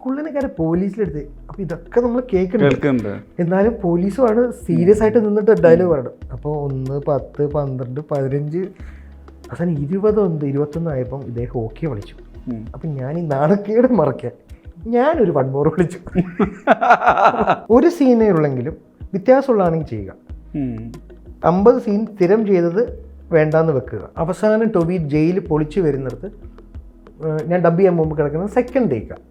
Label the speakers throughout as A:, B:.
A: കുള്ളനക്കാരെ പോലീസിലെടുത്ത്. അപ്പോൾ ഇതൊക്കെ നമ്മൾ കേൾക്കുന്നുണ്ട്. എന്നാലും പോലീസുമാണ് സീരിയസ് ആയിട്ട് നിന്നിട്ട് ഡയലോഗ് പറയണം. അപ്പോൾ 1, 10, 12, 15 അവസാനം 21 ആയപ്പം ഇദ്ദേഹം ഓക്കെ വിളിച്ചു. അപ്പം ഞാൻ ഈ നാണക്കേട് മറക്കാൻ ഞാനൊരു 1 more വിളിച്ചു. ഒരു സീനേ ഉള്ളെങ്കിലും വ്യത്യാസമുള്ളതാണെങ്കിൽ ചെയ്യുക. 50 സീൻ സ്ഥിരം ചെയ്തത് വേണ്ടാന്ന് വെക്കുക. അവസാനം ടൊബി ജയിൽ പൊളിച്ച് വരുന്നിടത്ത് ഞാൻ ഡബ് ചെയ്യാൻ മുമ്പ് കിടക്കുന്നത് സെക്കൻഡ് ടേക്കാണ്.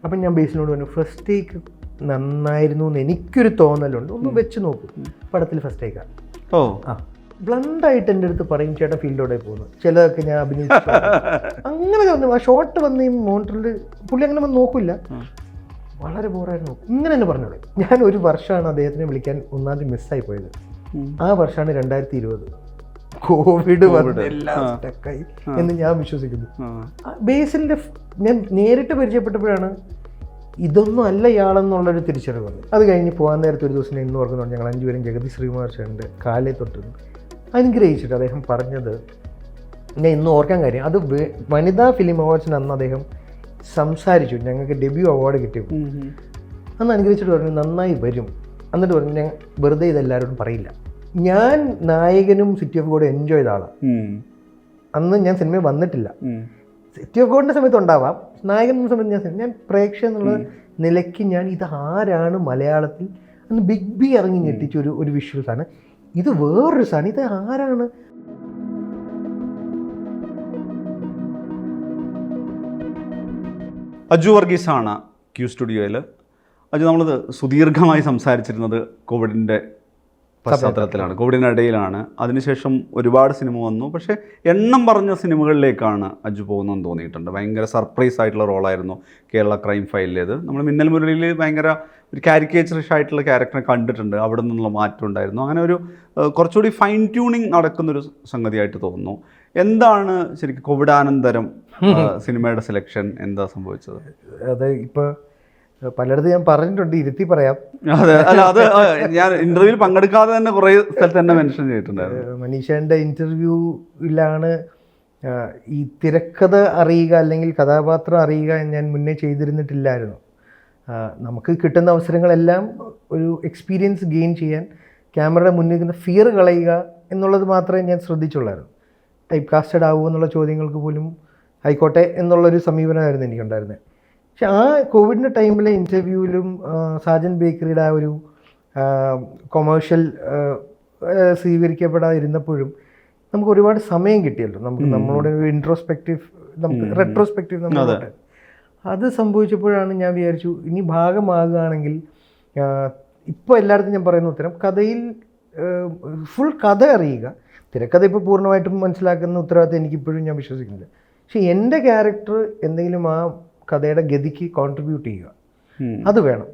A: അപ്പം ഞാൻ ബേസിനോട് പറഞ്ഞു ഫസ്റ്റ് ടേക്ക് നന്നായിരുന്നു എന്ന് എനിക്കൊരു തോന്നലുണ്ട്, ഒന്ന് വെച്ച് നോക്കൂ. പടത്തിൽ ഫസ്റ്റ് ടേക്കാണ്. ബ്ലണ്ടായിട്ട് എൻ്റെ അടുത്ത് പറയും ചേട്ടാ ഫീൽഡോടെ പോകുന്നു, ചിലതൊക്കെ ഞാൻ അഭിനയിച്ചു അങ്ങനെ തോന്നുന്നു. ആ ഷോട്ട് വന്ന് ഈ മോണിറ്ററിൽ പുള്ളി അങ്ങനെ വന്ന് നോക്കില്ല, വളരെ ബോറായിരുന്നു ഇങ്ങനെ തന്നെ പറഞ്ഞോളൂ. ഞാൻ ഒരു വർഷമാണ് അദ്ദേഹത്തിനെ വിളിക്കാൻ ഒന്നാമത് മിസ്സായി പോയത്. ആ വർഷമാണ് 2020 കോവിഡ് വന്ന് എല്ലാം സ്റ്റക്കായി എന്ന് ഞാൻ വിശ്വസിക്കുന്നു. ബേസിലിൻ്റെ ഞാൻ നേരിട്ട് പരിചയപ്പെട്ടപ്പോഴാണ് ഇതൊന്നും അല്ല ഇയാളെന്നുള്ളൊരു തിരിച്ചറിവ് വന്നത്. അത് കഴിഞ്ഞ് പോകാൻ നേരത്തെ ഒരു ദിവസം ഇന്ന് ഓർക്കുന്നുണ്ട്, ഞങ്ങൾ 5 പേരും ജഗതി ശ്രീകുമാർ ചേട്ടൻ്റെ കാലേ തൊട്ട് അനുഗ്രഹിച്ചിട്ട് അദ്ദേഹം പറഞ്ഞത് ഞാൻ ഇന്ന് ഓർക്കാൻ കാര്യം, അത് വനിതാ ഫിലിം അവാർഡ്സിന് അന്ന് അദ്ദേഹം സംസാരിച്ചു. ഞങ്ങൾക്ക് ഡെബ്യൂ അവാർഡ് കിട്ടിയപ്പോൾ അന്ന് അനുഗ്രഹിച്ചിട്ട് പറഞ്ഞു നന്നായി വരും. എന്നിട്ട് പറഞ്ഞു ഞാൻ വെറുതെ ഇതെല്ലാവരോടും പറയില്ല, ഞാൻ നായകനും സിറ്റി ഓഫ് ഗോഡ് എൻജോയ് ചെയ്ത ആളാണ്. അന്ന് ഞാൻ സിനിമയിൽ വന്നിട്ടില്ല, സിറ്റി ഓഫ് ഗോഡിൻ്റെ സമയത്ത് ഉണ്ടാവാം, നായകൻ എന്ന സമയത്ത് ഞാൻ പ്രേക്ഷക എന്നുള്ള നിലയ്ക്ക് ഞാൻ ഇത് ആരാണ് മലയാളത്തിൽ അന്ന് ബിഗ് ബി ഇറങ്ങി ഞെട്ടിച്ച ഒരു വിഷ്വൽസാണ്. ഇത് വേറൊരു സാധനം, ഇത് ആരാണ്?
B: അജു വർഗീസാണ് ക്യൂ സ്റ്റുഡിയോയിൽ. അജു, നമ്മളത് സുദീർഘമായി സംസാരിച്ചിരുന്നത് കോവിഡിൻ്റെ പശ്ചാത്തലത്തിലാണ്, കോവിഡിനിടയിലാണ്. അതിനുശേഷം ഒരുപാട് സിനിമ വന്നു, പക്ഷേ എണ്ണം പറഞ്ഞ സിനിമകളിലേക്കാണ് അജു പോകുന്നതെന്ന് തോന്നിയിട്ടുണ്ട്. ഭയങ്കര സർപ്രൈസ് ആയിട്ടുള്ള റോളായിരുന്നു കേരള ക്രൈം ഫയലിലേത്. നമ്മൾ മിന്നൽ മുരളിയിൽ ഭയങ്കര ഒരു കാരിക്കേച്ചറിഷ് ആയിട്ടുള്ള ക്യാരക്ടറെ കണ്ടിട്ടുണ്ട്, അവിടെ നിന്നുള്ള മാറ്റം ഉണ്ടായിരുന്നു. അങ്ങനെ ഒരു കുറച്ചുകൂടി ഫൈൻ ട്യൂണിങ് നടക്കുന്നൊരു സംഗതിയായിട്ട് തോന്നുന്നു. എന്താണ് ശരിക്കും കോവിഡാനന്തരം സിനിമയുടെ സെലക്ഷൻ എന്താ സംഭവിച്ചത്?
A: അത് ഇപ്പോൾ പലയിടത്ത് ഞാൻ പറഞ്ഞിട്ടുണ്ട്, ഇരുത്തി പറയാം.
B: അതെ, അല്ല അത് ഞാൻ ഇന്റർവ്യൂവിൽ പങ്കെടുക്കാതെ തന്നെ കുറേ സ്ഥലത്ത് തന്നെ മെൻഷൻ ചെയ്തിട്ടുണ്ടായിരുന്നു.
A: മനീഷേൻ്റെ ഇൻ്റർവ്യൂവിലാണ് ഈ തിരക്കഥ അറിയുക അല്ലെങ്കിൽ കഥാപാത്രം അറിയുക ഞാൻ മുന്നേ ചെയ്തിരുന്നിട്ടില്ലായിരുന്നു. നമുക്ക് കിട്ടുന്ന അവസരങ്ങളെല്ലാം ഒരു എക്സ്പീരിയൻസ് ഗെയിൻ ചെയ്യാൻ ക്യാമറയുടെ മുന്നിൽ നിൽക്കുന്ന ഫിയർ കളയുക എന്നുള്ളത് മാത്രമേ ഞാൻ ശ്രദ്ധിച്ചുള്ളായിരുന്നു. ടൈപ്പ് കാസ്റ്റഡ് ആവുമോ എന്നുള്ള ചോദ്യങ്ങൾക്ക് പോലും ആയിക്കോട്ടെ എന്നുള്ളൊരു സമീപനമായിരുന്നു എനിക്കുണ്ടായിരുന്നത്. പക്ഷെ ആ കോവിഡിൻ്റെ ടൈമിലെ ഇൻ്റർവ്യൂവിലും സാജൻ ബേക്കറിയുടെ ആ ഒരു കൊമേഴ്ഷ്യൽ സ്വീകരിക്കപ്പെടാതിരുന്നപ്പോഴും നമുക്ക് ഒരുപാട് സമയം കിട്ടിയല്ലോ. നമുക്ക് നമ്മളോട് ഒരു ഇൻട്രോസ്പെക്റ്റീവ്, നമുക്ക് റെട്രോസ്പെക്റ്റീവ് നമ്മളോട് അത് സംഭവിച്ചപ്പോഴാണ് ഞാൻ വിചാരിച്ചു ഇനി ഭാഗമാകുകയാണെങ്കിൽ ഇപ്പോൾ എല്ലായിടത്തും ഞാൻ പറയുന്ന ഉത്തരം കഥയിൽ ഫുൾ കഥ അറിയുക. തിരക്കഥ ഇപ്പോൾ പൂർണ്ണമായിട്ടും മനസ്സിലാക്കുന്ന ഉത്തരവാദിത്തം എനിക്കിപ്പോഴും ഞാൻ വിശ്വസിക്കുന്നില്ല. പക്ഷെ എൻ്റെ ക്യാരക്ടർ എന്തെങ്കിലും ആ കഥയുടെ ഗതിക്ക് കോൺട്രിബ്യൂട്ട് ചെയ്യുക, അത് വേണം.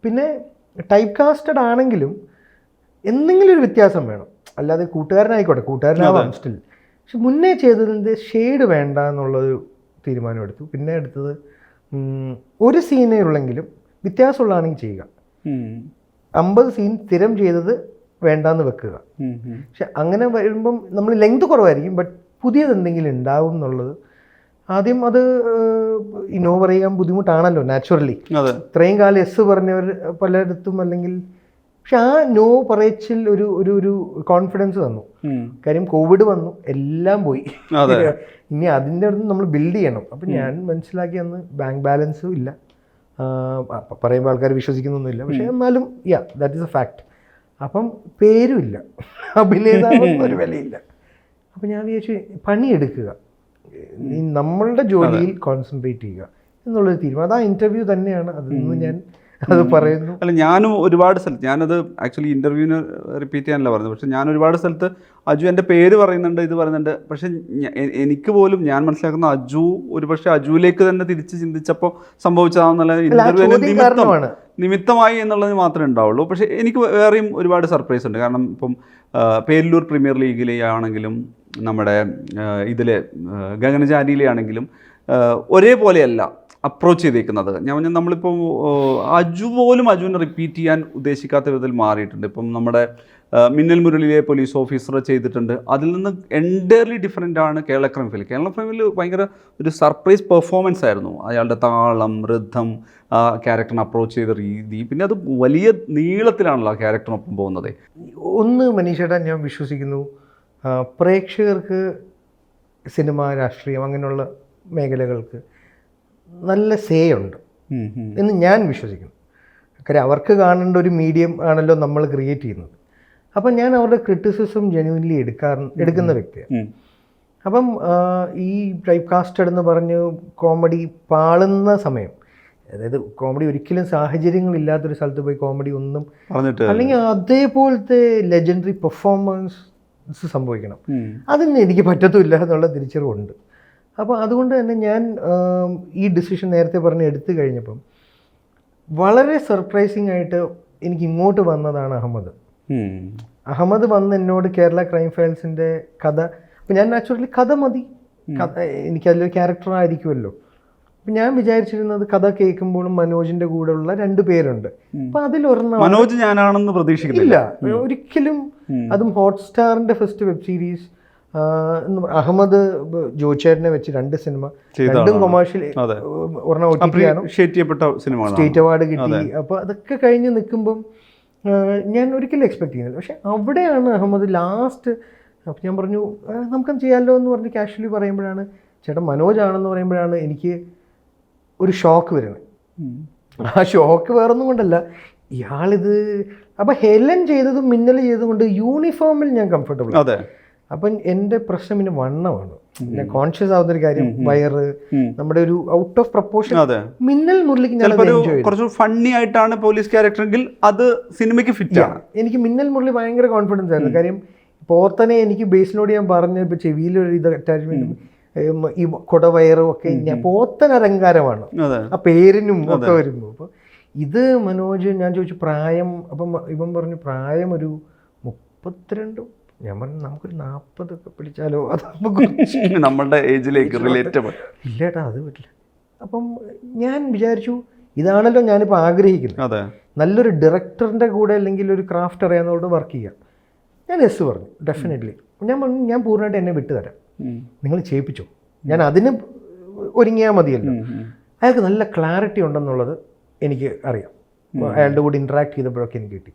A: പിന്നെ ടൈപ്പ് കാസ്റ്റഡ് ആണെങ്കിലും എന്തെങ്കിലും ഒരു വ്യത്യാസം വേണം, അല്ലാതെ കൂട്ടുകാരനായിക്കോട്ടെ, കൂട്ടുകാരനാവാം സ്റ്റിൽ. പക്ഷെ മുന്നേ ചെയ്തതിൻ്റെ ഷെയ്ഡ് വേണ്ട എന്നുള്ളൊരു തീരുമാനമെടുത്തു. പിന്നെ എടുത്തത് ഒരു സീനേ ഉള്ളെങ്കിലും വ്യത്യാസമുള്ളതാണെങ്കിൽ ചെയ്യുക. 50 സീൻ സ്ഥിരം ചെയ്തത് വേണ്ടാന്ന് വെക്കുക. പക്ഷെ അങ്ങനെ വരുമ്പം നമ്മൾ ലെങ്ത് കുറവായിരിക്കും, ബട്ട് പുതിയത് എന്തെങ്കിലും ഉണ്ടാവും എന്നുള്ളത്. ആദ്യം അത് നോ പറയാൻ ബുദ്ധിമുട്ടാണല്ലോ നാച്ചുറലി. ഇത്രയും കാലം എസ് പറഞ്ഞവർ പലയിടത്തും അല്ലെങ്കിൽ, പക്ഷെ ആ നോ പറയച്ചിൽ ഒരു കോൺഫിഡൻസ് തന്നു. കാര്യം കോവിഡ് വന്നു, എല്ലാം പോയി, ഇനി അതിൻ്റെ അടുത്ത് നമ്മൾ ബിൽഡ് ചെയ്യണം. അപ്പം ഞാൻ മനസ്സിലാക്കി അന്ന് ബാങ്ക് ബാലൻസും ഇല്ല, പറയുമ്പോൾ ആൾക്കാർ വിശ്വസിക്കുന്നൊന്നുമില്ല, പക്ഷെ എന്നാലും ദാറ്റ് ഈസ് എ ഫാക്ട്. അപ്പം പേരുമില്ല, അഭിനേതാവും ഒരു വിലയില്ല. അപ്പം ഞാൻ വിചാരിച്ചു പണിയെടുക്കുക, നമ്മളുടെ ജോലിയിൽ കോൺസെൻട്രേറ്റ് ചെയ്യുക എന്നുള്ളൊരു തീരുമാനം. അത് ആ ഇൻ്റർവ്യൂ തന്നെയാണ്. അതിന്ന് ഞാൻ അത് പറയുന്നു.
B: അല്ല, ഞാനും ഒരുപാട് സ്ഥലത്ത്, ഞാനത് ആക്ച്വലി ഇൻ്റർവ്യൂവിന് റിപ്പീറ്റ് ചെയ്യാനല്ല പറഞ്ഞത്, പക്ഷേ ഞാൻ ഒരുപാട് സ്ഥലത്ത് അജു എൻ്റെ പേര് പറയുന്നുണ്ട്, ഇത് പറയുന്നുണ്ട്. പക്ഷേ എനിക്ക് പോലും ഞാൻ മനസ്സിലാക്കുന്ന അജു ഒരു പക്ഷേ അജുവിലേക്ക് തന്നെ തിരിച്ച് ചിന്തിച്ചപ്പോൾ സംഭവിച്ചതാണെന്നുള്ള ഇൻ്റർവ്യൂ നിമിത്തമായി എന്നുള്ളത് മാത്രമേ ഉണ്ടാവുള്ളൂ. പക്ഷേ എനിക്ക് വേറെയും ഒരുപാട് സർപ്രൈസ് ഉണ്ട്. കാരണം ഇപ്പം പേരൂർ പ്രീമിയർ ലീഗിലെ ആണെങ്കിലും നമ്മുടെ ഇതിലെ ഗഗനചാരിയിലെ ആണെങ്കിലും ഒരേപോലെയല്ല അപ്രോച്ച് ചെയ്തേക്കുന്നത്. ഞാൻ പറഞ്ഞാൽ നമ്മളിപ്പോൾ അജു പോലും അജുവിനെ റിപ്പീറ്റ് ചെയ്യാൻ ഉദ്ദേശിക്കാത്ത വിധത്തിൽ മാറിയിട്ടുണ്ട്. ഇപ്പം നമ്മുടെ മിന്നൽ മുരളിയിലെ പോലീസ് ഓഫീസർ ചെയ്തിട്ടുണ്ട്. അതിൽ നിന്ന് എൻറ്റയർലി ഡിഫറെൻ്റ് ആണ് കേരള ക്രൈം ഫിലിമിൽ ഭയങ്കര ഒരു സർപ്രൈസ് പെർഫോമൻസ് ആയിരുന്നു. അയാളുടെ താളം, ഋതം, ക്യാരക്ടറിനെ അപ്രോച്ച് ചെയ്ത രീതി, പിന്നെ അത് വലിയ നീളത്തിലാണല്ലോ ആ ക്യാരക്ടറിനൊപ്പം പോകുന്നത്.
A: ഒന്ന് മനീഷേട്ടാ, ഞാൻ വിശ്വസിക്കുന്നു പ്രേക്ഷകർക്ക് സിനിമ, രാഷ്ട്രീയം അങ്ങനെയുള്ള മേഖലകൾക്ക് നല്ല സേ ഉണ്ട് എന്ന് ഞാൻ വിശ്വസിക്കുന്നു. കാര്യം അവർക്ക് കാണേണ്ട ഒരു മീഡിയം ആണല്ലോ നമ്മൾ ക്രിയേറ്റ് ചെയ്യുന്നത്. അപ്പം ഞാൻ അവരുടെ ക്രിറ്റിസിസം ജെന്യുവൻലി എടുക്കുന്ന വ്യക്തിയാണ്. അപ്പം ഈ ടൈപ്പ് കാസ്റ്റഡ് എന്ന് പറഞ്ഞ് കോമഡി പാളുന്ന സമയം, അതായത് കോമഡി ഒരിക്കലും സാഹചര്യങ്ങളില്ലാത്തൊരു സ്ഥലത്ത് പോയി കോമഡി ഒന്നും അല്ലെങ്കിൽ അതേപോലത്തെ ലെജൻഡറി പെർഫോമൻസ് സംഭവിക്കണം, അതിന് എനിക്ക് പറ്റത്തുമില്ല എന്നുള്ള തിരിച്ചറിവുണ്ട്. അപ്പോൾ അതുകൊണ്ട് തന്നെ ഞാൻ ഈ ഡിസിഷൻ നേരത്തെ പറഞ്ഞ് എടുത്തു കഴിഞ്ഞപ്പം വളരെ സർപ്രൈസിങ് ആയിട്ട് എനിക്ക് ഇങ്ങോട്ട് വന്നതാണ് അഹമ്മദ് വന്ന് എന്നോട് കേരള ക്രൈം ഫയൽസിൻ്റെ കഥ. അപ്പം ഞാൻ നാച്ചുറലി കഥ മതി, എനിക്കതിലൊരു ക്യാരക്ടർ ആയിരിക്കുമല്ലോ. അപ്പം ഞാൻ വിചാരിച്ചിരുന്നത് കഥ കേൾക്കുമ്പോഴും മനോജിൻ്റെ കൂടെയുള്ള 2 പേരുണ്ട്. അപ്പം അതിലൊരെണ്ണം
B: മനോജ് ഞാനാണെന്ന് പ്രതീക്ഷിക്കുന്നില്ല
A: ഒരിക്കലും. അതും ഹോട്ട്സ്റ്റാറിൻ്റെ ഫസ്റ്റ് വെബ് സീരീസ്. അഹമ്മദ് ജോച്ചേട്ടനെ വെച്ച് 2 സിനിമ, 2 കൊമേഴ്ഷ്യൽ, ഒരെണ്ണം സ്റ്റേറ്റ് അവാർഡ് കിട്ടി. അപ്പോൾ അതൊക്കെ കഴിഞ്ഞ് നിൽക്കുമ്പം ഞാൻ ഒരിക്കലും എക്സ്പെക്ട് ചെയ്യുന്നില്ല. പക്ഷെ അവിടെയാണ് അഹമ്മദ് ലാസ്റ്റ്. അപ്പം ഞാൻ പറഞ്ഞു നമുക്കത് ചെയ്യാമല്ലോ എന്ന് പറഞ്ഞ് കാഷ്വലി പറയുമ്പോഴാണ്, ചേട്ടൻ മനോജാണെന്ന് പറയുമ്പോഴാണ് എനിക്ക് ഒരു ഷോക്ക് വരുന്നത്. ആ ഷോക്ക് വേറൊന്നും കൊണ്ടല്ല, ഇയാളിത്. അപ്പം ഹെലൻ ചെയ്തതും മിന്നൽ ചെയ്തതും കൊണ്ട് യൂണിഫോമിൽ ഞാൻ കംഫർട്ടബിൾ. അപ്പം എൻ്റെ പ്രശ്നം പിന്നെ വണ്ണമാണ്. പിന്നെ കോൺഷ്യസ് ആവുന്നൊരു കാര്യം വയറ്, നമ്മുടെ ഒരു ഔട്ട് ഓഫ് പ്രപ്പോർഷൻ. മിന്നൽ മുരളിക്ക് ഞാൻ
B: കുറച്ച് ഫണ്ണി ആയിട്ടാണ് പോലീസ് ക്യാരക്ടറെങ്കിൽ അത് സിനിമയ്ക്ക് ഫിറ്റ് ആണ്.
A: എനിക്ക് മിന്നൽ മുരളി ഭയങ്കര കോൺഫിഡൻസ് ആയിരുന്നു. കാര്യം പോത്തനെ എനിക്ക് ബേസിനോട് ഞാൻ പറഞ്ഞു, ഇപ്പോൾ ചെവിയിലൊരു ഇത് അറ്റാച്ച്മെന്റും ഈ കുടവയറും ഒക്കെ പോത്തൻ അലങ്കാരമാണ് ആ പേരിനും ഒക്കെ വരുമ്പോൾ. അപ്പോൾ ഇത് മനോജ് ഞാൻ ചോദിച്ചു പ്രായം. അപ്പം ഇവൻ പറഞ്ഞു പ്രായം ഒരു 32. ഞാൻ പറഞ്ഞു നമുക്കൊരു 40 ഒക്കെ പിടിച്ചാലോ, അത്
B: നമ്മളുടെ ഏജിലേക്ക് റിലേറ്റബിൾ.
A: ഇല്ലേട്ടാ അത് പറ്റില്ല. അപ്പം ഞാൻ വിചാരിച്ചു ഇതാണല്ലോ ഞാനിപ്പോൾ ആഗ്രഹിക്കുന്നത്, നല്ലൊരു ഡയറക്ടറിൻ്റെ കൂടെ അല്ലെങ്കിൽ ഒരു ക്രാഫ്റ്റ് അറിയാവുന്നതോട് വർക്ക് ചെയ്യാം. ഞാൻ യെസ് പറഞ്ഞു, ഡെഫിനറ്റ്ലി. ഞാൻ പറഞ്ഞു ഞാൻ പൂർണ്ണമായിട്ട് എന്നെ വിട്ടുതരാം, നിങ്ങൾ ചെയ്യിപ്പിച്ചോ, ഞാൻ അതിന് ഒരുങ്ങിയാൽ മതിയല്ലോ. അയാൾക്ക് നല്ല ക്ലാരിറ്റി ഉണ്ടെന്നുള്ളത് എനിക്ക് അറിയാം. അയാളുടെ കൂടെ ഇൻട്രാക്ട് ചെയ്തപ്പോഴൊക്കെ എനിക്ക് കിട്ടി.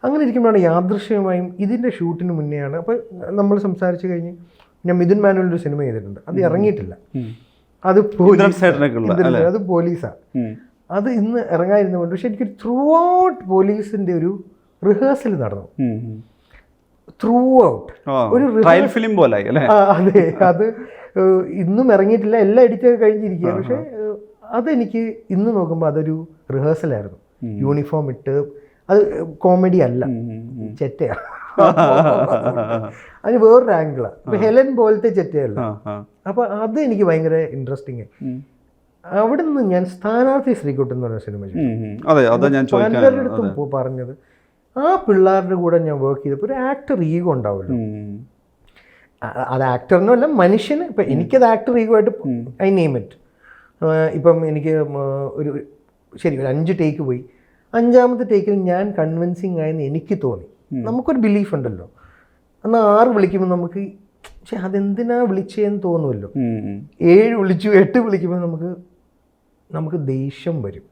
A: അങ്ങനെ ഇരിക്കുമ്പോഴാണ് യാദൃശ്യമായും ഇതിൻ്റെ ഷൂട്ടിന് മുന്നെയാണ്. അപ്പോൾ നമ്മൾ സംസാരിച്ച് കഴിഞ്ഞ് ഞാൻ മിഥുൻ മാനുവലിൻ്റെ സിനിമ ചെയ്തിട്ടുണ്ട്, അത് ഇറങ്ങിയിട്ടില്ല. അത് പോലീസാണ്. അത് ഇന്ന് ഇറങ്ങാതിരുന്നുകൊണ്ട് പക്ഷെ എനിക്കൊരു ത്രൂ ഔട്ട് പോലീസിൻ്റെ ഒരു റിഹേഴ്സൽ നടന്നു. ത്രൂ ഔട്ട് ഒരു
B: ട്രയൽ ഫിലിം പോലെ.
A: അതെ, അത് ഇന്നും ഇറങ്ങിയിട്ടില്ല, എല്ലാം എഡിറ്റ് കഴിഞ്ഞിരിക്കുക. പക്ഷെ അതെനിക്ക് ഇന്ന് നോക്കുമ്പോൾ അതൊരു റിഹേഴ്സലായിരുന്നു. യൂണിഫോം ഇട്ട്, അത് കോമഡി അല്ല, ചെറ്റയാണ്. അതിന് വേറൊരു ആംഗിളാണ്. ഇപ്പൊ ഹെലൻ പോലത്തെ ചെറ്റയല്ല. അപ്പൊ അത് എനിക്ക് ഭയങ്കര ഇൻട്രസ്റ്റിംഗ്. അവിടെ നിന്ന് ഞാൻ സ്ഥാനാർത്ഥി ശ്രീകുട്ടൻ എന്ന് പറഞ്ഞ സിനിമ പലരുടെ അടുത്തും പറഞ്ഞത്, ആ പിള്ളേരുടെ കൂടെ ഞാൻ വർക്ക് ചെയ്തപ്പോൾ ഒരു ആക്ടർ ഈഗോ ഉണ്ടാവുമല്ലോ. അത് ആക്ടറിനും അല്ല, മനുഷ്യന്. ഇപ്പം എനിക്കത് ആക്ടർ ഈഗോ ആയിട്ട് ഐ നെയിം ഇറ്റ്. ഇപ്പം എനിക്ക് ഒരു ശരി ഒരു 5 ടേക്ക് പോയി, 5ാമത്തെ ടേക്കിൽ ഞാൻ കൺവിൻസിങ് ആയെന്ന് എനിക്ക് തോന്നി. നമുക്കൊരു ബിലീഫ് ഉണ്ടല്ലോ. എന്നാൽ 6 വിളിക്കുമ്പോൾ നമുക്ക് പക്ഷെ അതെന്തിനാ വിളിച്ചതെന്ന് തോന്നുമല്ലോ. 7 വിളിച്ചു, 8 വിളിക്കുമ്പോൾ നമുക്ക് ദേഷ്യം വരും.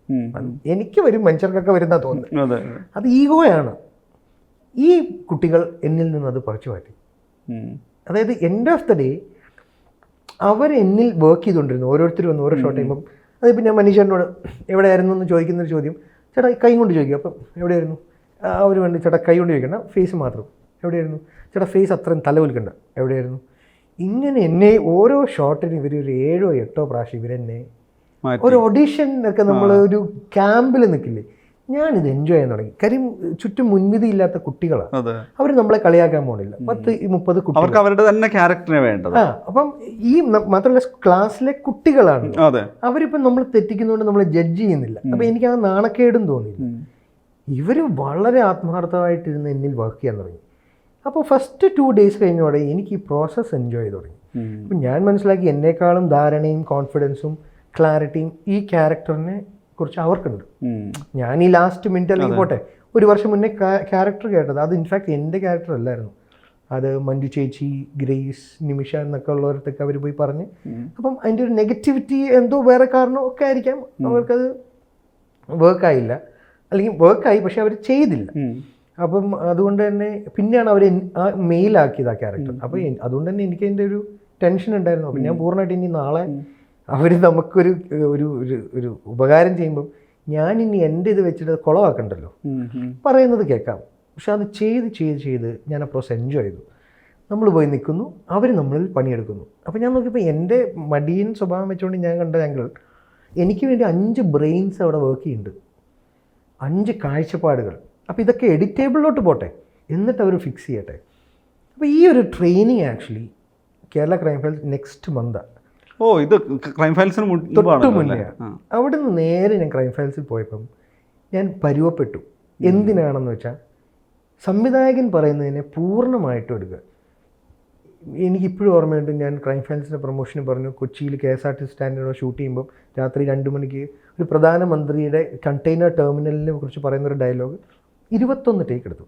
A: എനിക്ക് വരും, മനുഷ്യർക്കൊക്കെ വരുന്ന തോന്നുന്നു. അത് ഈഗോയാണ്. ഈ കുട്ടികൾ എന്നിൽ നിന്ന് അത് പറിച്ചു മാറ്റി. അതായത് എൻഡ് ഓഫ് ദ ഡേ അവരെന്നിൽ വർക്ക് ചെയ്തുകൊണ്ടിരുന്നു. ഓരോരുത്തരും വന്ന് ഓരോ ഷോട്ട് ചെയ്യുമ്പം അതിപ്പോൾ ഞാൻ മനീഷേട്ടനോട് എവിടെയായിരുന്നു എന്ന് ചോദിക്കുന്നൊരു ചോദ്യം, ചേട്ടാ കൈ കൊണ്ട് ചോദിക്കും. അപ്പം എവിടെയായിരുന്നു? അവർ വേണ്ടി ചേട്ടാ കൈ കൊണ്ട് ചോദിക്കണ്ട, ഫേസ് മാത്രം. എവിടെയായിരുന്നു? ചേട്ടാ ഫേസ് അത്രയും തലവലിക്കണ്ട, എവിടെയായിരുന്നു? ഇങ്ങനെ എന്നെ ഓരോ ഷോട്ടിനും ഇവർ ഒരു 7 or 8 പ്രാവശ്യം ഇവരെന്നെ ഒരു ഓഡീഷൻ ഒക്കെ നമ്മൾ ഒരു ക്യാമ്പിൽ നിൽക്കില്ലേ, ഞാനിത് എൻജോയ് ചെയ്യാൻ തുടങ്ങി. കാര്യം ചുറ്റും മുൻവിധി ഇല്ലാത്ത കുട്ടികളാണ്. അവർ നമ്മളെ കളിയാക്കാൻ പോണില്ല. 10-30 കുട്ടികൾ
B: അവരുടെ തന്നെ ക്യാരക്ടറിനെ വേണ്ടത്.
A: അപ്പം ഈ മാത്രമല്ല ക്ലാസ്സിലെ കുട്ടികളാണ്. അവരിപ്പം നമ്മൾ തെറ്റിക്കുന്നതുകൊണ്ട് നമ്മളെ ജഡ്ജ് ചെയ്യുന്നില്ല. അപ്പം എനിക്ക് ആ നാണക്കേടും തോന്നിയില്ല. ഇവർ വളരെ ആത്മാർത്ഥമായിട്ടിരുന്ന് എന്നിൽ വർക്ക് ചെയ്യാൻ തുടങ്ങി. അപ്പോൾ ഫസ്റ്റ് 2 days കഴിഞ്ഞോടെ എനിക്ക് ഈ പ്രോസസ്സ് എൻജോയ് ചെയ്ത് തുടങ്ങി. അപ്പം ഞാൻ മനസ്സിലാക്കി എന്നേക്കാളും ധാരണയും കോൺഫിഡൻസും ക്ലാരിറ്റിയും ഈ ക്യാരക്ടറിനെ കുറിച്ച് അവർക്കുണ്ട്. ഞാൻ ഈ ലാസ്റ്റ് മിനിറ്റ് അല്ലെങ്കിൽ പോട്ടെ, ഒരു വർഷം മുന്നേ ക്യാരക്ടർ കേട്ടത്, അത് ഇൻഫാക്ട് എൻ്റെ ക്യാരക്ടർ അല്ലായിരുന്നു, അത് മഞ്ജു ചേച്ചി, ഗ്രേസ്, നിമിഷ എന്നൊക്കെ ഉള്ളവരത്തൊക്കെ അവർ പോയി പറഞ്ഞ്, അപ്പം അതിൻ്റെ ഒരു നെഗറ്റിവിറ്റി എന്തോ വേറെ കാരണം ഒക്കെ ആയിരിക്കാം അവർക്കത് വർക്കായില്ല, അല്ലെങ്കിൽ വർക്കായി പക്ഷെ അവർ ചെയ്തില്ല. അപ്പം അതുകൊണ്ട് തന്നെ പിന്നെയാണ് അവർ മെയിലാക്കിയത് ആ ക്യാരക്ടർ. അപ്പോൾ അതുകൊണ്ട് തന്നെ എനിക്ക് അതിൻ്റെ ഒരു ടെൻഷൻ ഉണ്ടായിരുന്നു. അപ്പം ഞാൻ പൂർണ്ണമായിട്ട് ഇനി നാളെ അവർ നമുക്കൊരു ഒരു ഒരു ഉപകാരം ചെയ്യുമ്പം ഞാൻ ഇനി എൻ്റെ ഇത് വെച്ചിട്ട് കുളമാക്കണ്ടല്ലോ, പറയുന്നത് കേൾക്കാം. പക്ഷെ അത് ചെയ്ത് ഞാൻ ആ പ്രോസസ് എൻജോയ് ചെയ്തു. നമ്മൾ പോയി നിൽക്കുന്നു, അവർ നമ്മളിൽ പണിയെടുക്കുന്നു. അപ്പോൾ ഞാൻ നോക്കിയപ്പോൾ എൻ്റെ മടിയൻ സ്വഭാവം വെച്ചുകൊണ്ട് ഞാൻ കണ്ട ആംഗിൾ, എനിക്ക് വേണ്ടി 5 ബ്രെയിൻസ് അവിടെ വർക്ക് ചെയ്യുന്നുണ്ട്, 5 കാഴ്ചപ്പാടുകൾ. അപ്പോൾ ഇതൊക്കെ എഡിറ്റേബിളിലോട്ട് പോട്ടെ, എന്നിട്ട് അവർ ഫിക്സ് ചെയ്യട്ടെ. അപ്പോൾ ഈ ഒരു training actually Kerala crime files next മന്താണ്.
B: ഇത് ക്രൈം ഫയൽസിന്
A: തൊട്ട് മുന്നേ. അവിടെ നിന്ന് നേരെ ഞാൻ ക്രൈം ഫയൽസിൽ പോയപ്പം ഞാൻ പരുവപ്പെട്ടു. എന്തിനാണെന്ന് വെച്ചാൽ സംവിധായകൻ പറയുന്നതിനെ പൂർണ്ണമായിട്ടും എടുക്കുക. എനിക്കിപ്പോഴും ഓർമ്മയുണ്ട്, ഞാൻ ക്രൈം ഫയൽസിൻ്റെ പ്രൊമോഷന് പറഞ്ഞു, കൊച്ചിയിൽ KSRTC സ്റ്റാൻഡിനോട് ഷൂട്ട് ചെയ്യുമ്പം രാത്രി 2 മണിക്ക് ഒരു പ്രധാനമന്ത്രിയുടെ കണ്ടെയ്നർ ടെർമിനലിനെ കുറിച്ച് പറയുന്നൊരു ഡയലോഗ് 21 ടേക്ക് എടുത്തു.